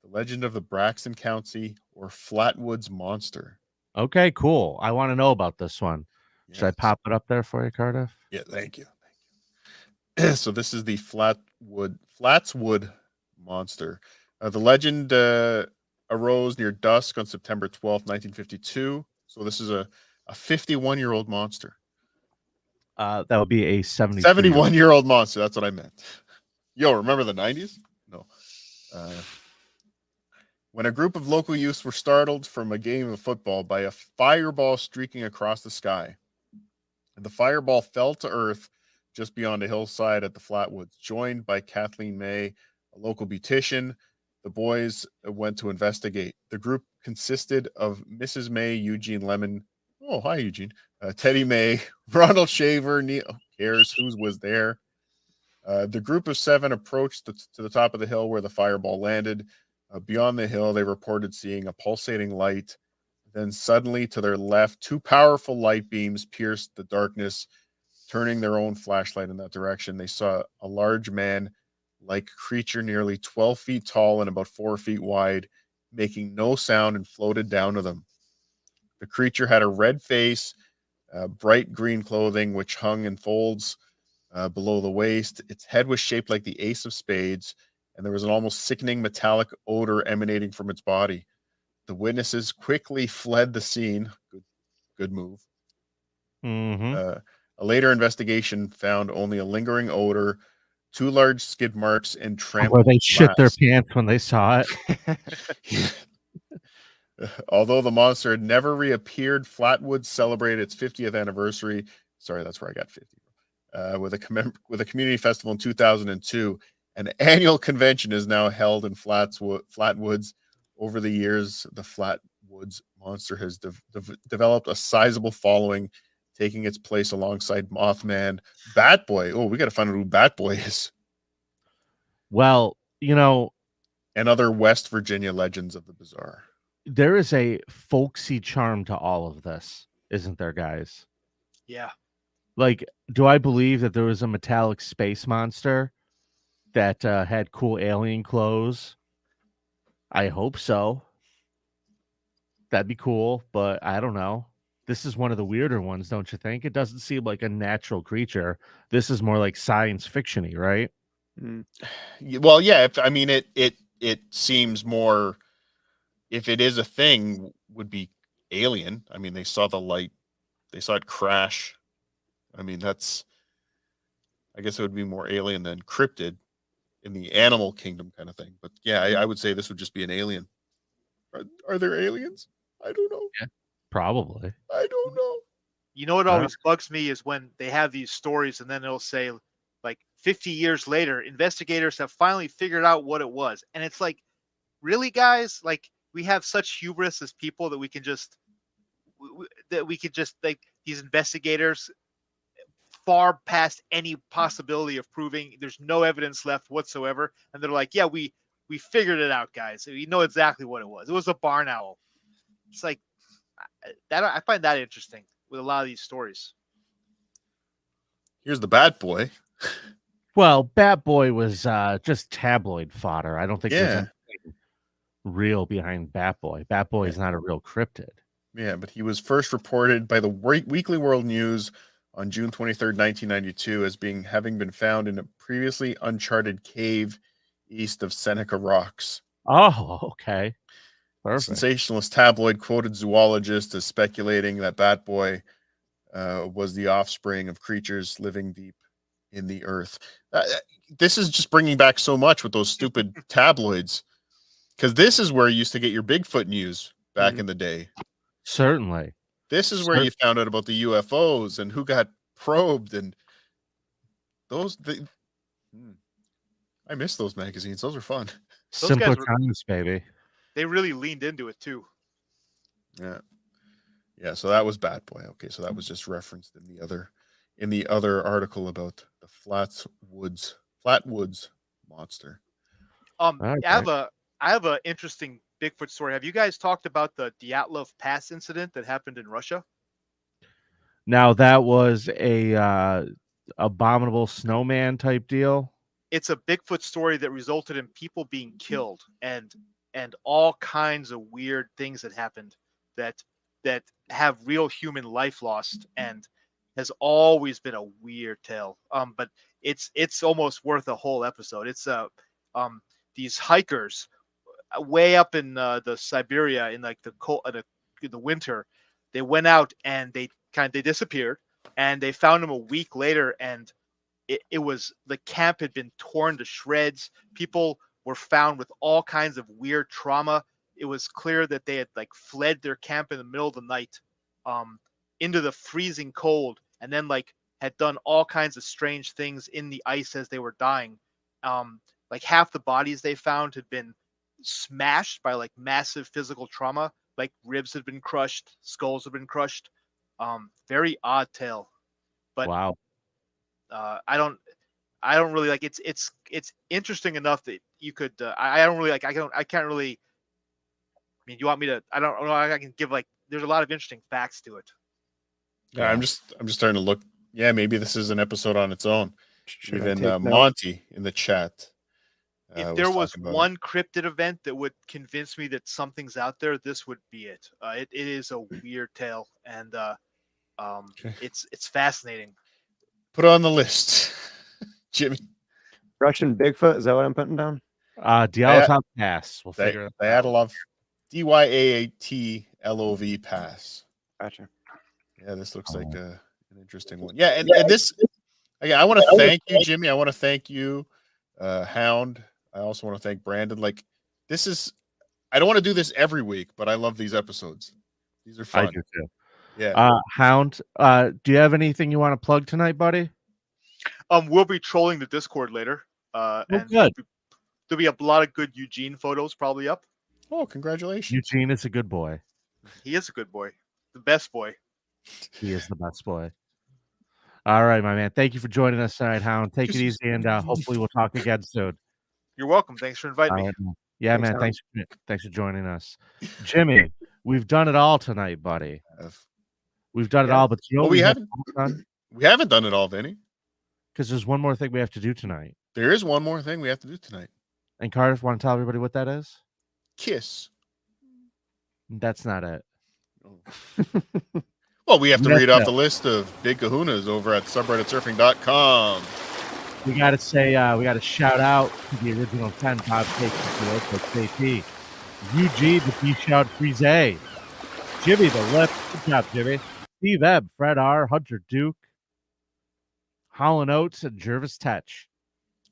the legend of the Braxton County or Flatwoods monster. Okay, cool. I want to know about this one. Should I Yes. pop it up there for you, Cardiff? Yeah, thank you. So this is the Flatswood monster. The legend arose near dusk on September 12th, 1952. So this is a 51-year-old monster. That would be a 71-year-old monster. That's what I meant. Yo, remember the 90s? No. When a group of local youths were startled from a game of football by a fireball streaking across the sky. And the fireball fell to earth just beyond a hillside at the Flatwoods. Joined by Kathleen May, a local beautician, the boys went to investigate. The group consisted of Mrs. May, Eugene Lemon. Oh, hi, Eugene. Teddy May, Ronald Shaver, Neil Cares, who was there. The group of 7 approached to the top of the hill where the fireball landed. Beyond the hill, they reported seeing a pulsating light. Then suddenly, to their left, 2 powerful light beams pierced the darkness, turning their own flashlight in that direction. They saw a large man-like creature nearly 12 feet tall and about 4 feet wide, making no sound and floated down to them. The creature had a red face, bright green clothing, which hung in folds below the waist. Its head was shaped like the ace of spades, and there was an almost sickening metallic odor emanating from its body. The witnesses quickly fled the scene. Good move. Mm-hmm. A later investigation found only a lingering odor, 2 large skid marks, and trampled Where they shit their glass. pants when they saw it. Although the monster had never reappeared, Flatwoods celebrated its 50th anniversary. Sorry, that's where I got 50. With a community festival in 2002. An annual convention is now held in Flatwoods. Over the years, the Flatwoods monster has developed a sizable following, taking its place alongside Mothman, Batboy. Oh, we got to find out who Batboy is. Well, and other West Virginia legends of the bizarre. There is a folksy charm to all of this, isn't there, guys? Yeah. Like, do I believe that there was a metallic space monster that had cool alien clothes? I hope so. That'd be cool, but I don't know. This is one of the weirder ones, don't you think? It doesn't seem like a natural creature. This is more like science fiction-y, right? Well, yeah. It seems more. If it is a thing, would be alien. I mean, they saw the light, they saw it crash. I mean, I guess it would be more alien than cryptid in the animal kingdom kind of thing. But yeah, I would say this would just be an alien. Are there aliens? I don't know. Probably. I don't know. You know what Wow. always bugs me is when they have these stories and then it'll say, like, 50 years later, investigators have finally figured out what it was. And it's like, really, guys? Like, we have such hubris as people that we can just like, these investigators far past any possibility of proving. There's no evidence left whatsoever, and they're like, yeah, we figured it out, guys. We know exactly what it was. It was a barn owl. It's like that. I find that interesting with a lot of these stories. Here's the Bat Boy. Well, Bat Boy was just tabloid fodder. I don't think there's Yeah. anything real behind Bat Boy. Bat Boy is not a real cryptid. Yeah, but he was first reported by the Weekly World News on June 23rd, 1992, as having been found in a previously uncharted cave east of Seneca Rocks. Oh, okay. Perfect. Sensationalist tabloid quoted zoologists as speculating that Bat Boy was the offspring of creatures living deep in the earth. This is just bringing back so much with those stupid tabloids, because this is where you used to get your Bigfoot news back in the day. Certainly. This is where you found out about the UFOs and who got probed and those. I miss those magazines. Those are fun. Simpler times, baby. They really leaned into it too. Yeah. Yeah, so that was Bat Boy. Okay, so that was just referenced in the other article about the Flatwoods monster. Okay. I have a interesting Bigfoot story. Have you guys talked about the Dyatlov Pass incident that happened in Russia? Now that was a abominable snowman type deal. It's a Bigfoot story that resulted in people being killed and all kinds of weird things that happened that have real human life lost, and has always been a weird tale. But it's almost worth a whole episode. It's these hikers way up in the Siberia in like the cold, the winter. They went out and they disappeared, and they found them a week later, and it was, the camp had been torn to shreds. People were found with all kinds of weird trauma. It was clear that they had like fled their camp in the middle of the night into the freezing cold, and then like had done all kinds of strange things in the ice as they were dying. Like half the bodies they found had been smashed by like massive physical trauma, like ribs had been crushed, skulls had been crushed. Very odd tale. But wow. I don't really like it's interesting enough that you could I don't really like I can't really, I mean, you want me to, I don't know, I can give like, there's a lot of interesting facts to it. Yeah, I'm just starting to look. Yeah, maybe this is an episode on its own. Should I Even take notes? Monty in the chat. If there was talking about one cryptid event that would convince me that something's out there, this would be it. It is a weird tale, and it's fascinating. Put it on the list, Jimmy. Russian Bigfoot, is that what I'm putting down? Dyatlov Pass. We'll figure it out. Dyatlov, Dyatlov Pass. Gotcha. Yeah, this looks like an interesting one. Yeah, and this, again, I want to thank you, Jimmy. I want to thank you, Hound. I also want to thank Brandon. Like, this is, I don't want to do this every week, but I love these episodes. These are fun. I do too. Yeah. Hound, do you have anything you want to plug tonight, buddy? We'll be trolling the Discord later. And good. There'll be a lot of good Eugene photos probably up. Oh, congratulations. Eugene is a good boy. He is a good boy. The best boy. He is the best boy. All right, my man. Thank you for joining us tonight, Hound. Take it easy, and hopefully we'll talk again soon. You're welcome. Thanks for inviting me. Right, yeah, Thanks, man. Thanks for joining us, Jimmy. We've done it all tonight, buddy. We've done it all, but you know Well, what we haven't done? We haven't done it all, Vinny. Because there's one more thing we have to do tonight. There is one more thing we have to do tonight. And Cardiff, want to tell everybody what that is? Kiss. That's not it. Well, we have to That's read off it. the list of big kahunas over at subredditsurfing.com. We got to say, we got to shout out to the original 10 Bob KP, UG, the B Shout Freeze, Jimmy the Lip, good job, Jimmy, Steve Ebb, Fred R, Hunter Duke, Holland Oates, and Jervis Tetch.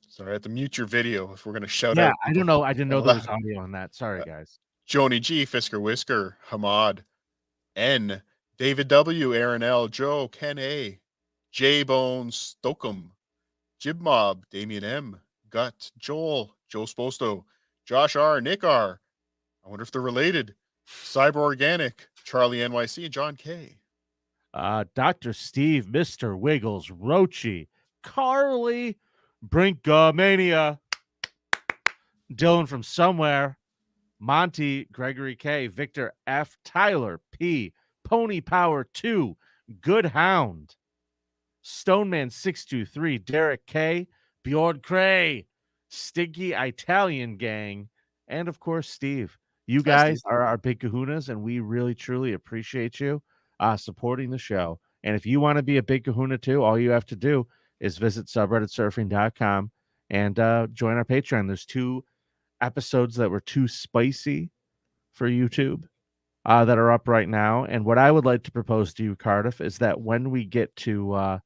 Sorry, I have to mute your video if we're going to shout Yeah, out. I don't know. I didn't know there was audio on that. Sorry, guys. Joni G, Fisker Whisker, Hamad, N, David W, Aaron L, Joe, Ken A, J Bones, Stokum, Jib Mob, Damian M, Gut, Joel, Joe Sposto, Josh R, Nick R. I wonder if they're related. Cyber Organic, Charlie NYC, and John K. Dr. Steve, Mr. Wiggles, Rochi, Carly, Brinkamania, Dylan from somewhere, Monty, Gregory K, Victor F, Tyler P, Pony Power 2, Good Hound, Stoneman 623, Derek K, Bjorn Cray, Stinky Italian Gang, and of course Steve. You guys are our big kahunas, and we really truly appreciate you supporting the show. And if you want to be a big kahuna too, all you have to do is visit subredditsurfing.com and join our Patreon. There's 2 episodes that were too spicy for YouTube that are up right now. And what I would like to propose to you, Cardiff, is that when we get to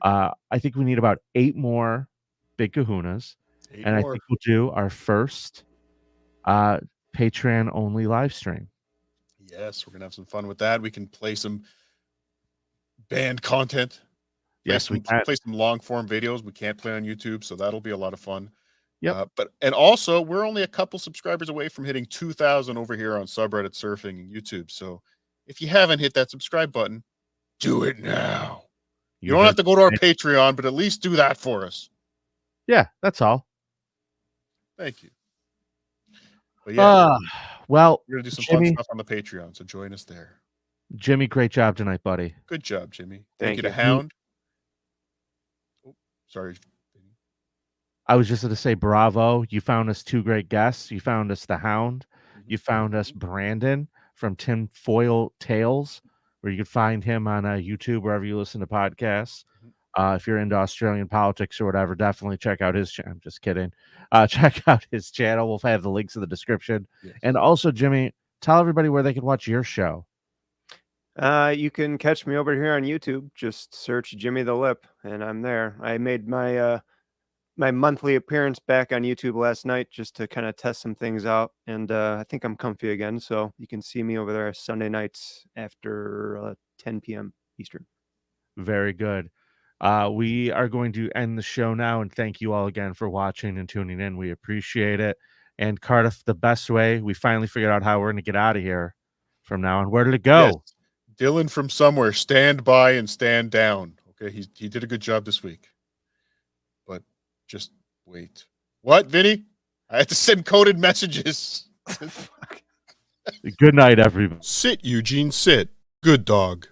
I think we need about 8 more big kahunas, and I think we'll do our first Patreon only live stream. Yes, we're gonna have some fun with that. We can play some banned content. Yes, we can play some long form videos we can't play on YouTube, so that'll be a lot of fun. Yep. And also we're only a couple subscribers away from hitting 2,000 over here on subreddit surfing and YouTube. So if you haven't hit that subscribe button, do it now. You don't have to go to our Patreon, but at least do that for us. Yeah, that's all. Thank you. But yeah, well, we're gonna do some Jimmy, fun stuff on the Patreon, so join us there. Jimmy, great job tonight, buddy. Good job, Jimmy. Thank you to you. Hound. Oh, sorry. I was just going to say bravo. You found us 2 great guests. You found us the Hound. You found us Brandon from Tinfoil Tales, where you can find him on YouTube, wherever you listen to podcasts. If you're into Australian politics or whatever, definitely check out his channel. I'm just kidding. Check out his channel. We'll have the links in the description. Yes. And also, Jimmy, tell everybody where they can watch your show. You can catch me over here on YouTube. Just search Jimmy the Lip, and I'm there. I made my my monthly appearance back on YouTube last night just to kind of test some things out, and I think I'm comfy again. So you can see me over there Sunday nights after 10 p.m. Eastern. Very good. We are going to end the show now, and thank you all again for watching and tuning in. We appreciate it. And Cardiff, the best way, we finally figured out how we're going to get out of here from now on. Where did it go? Yes. Dylan from somewhere, stand by and stand down. Okay, he did a good job this week. But just wait. What, Vinny? I had to send coded messages. Good night, everybody. Sit, Eugene, sit. Good dog.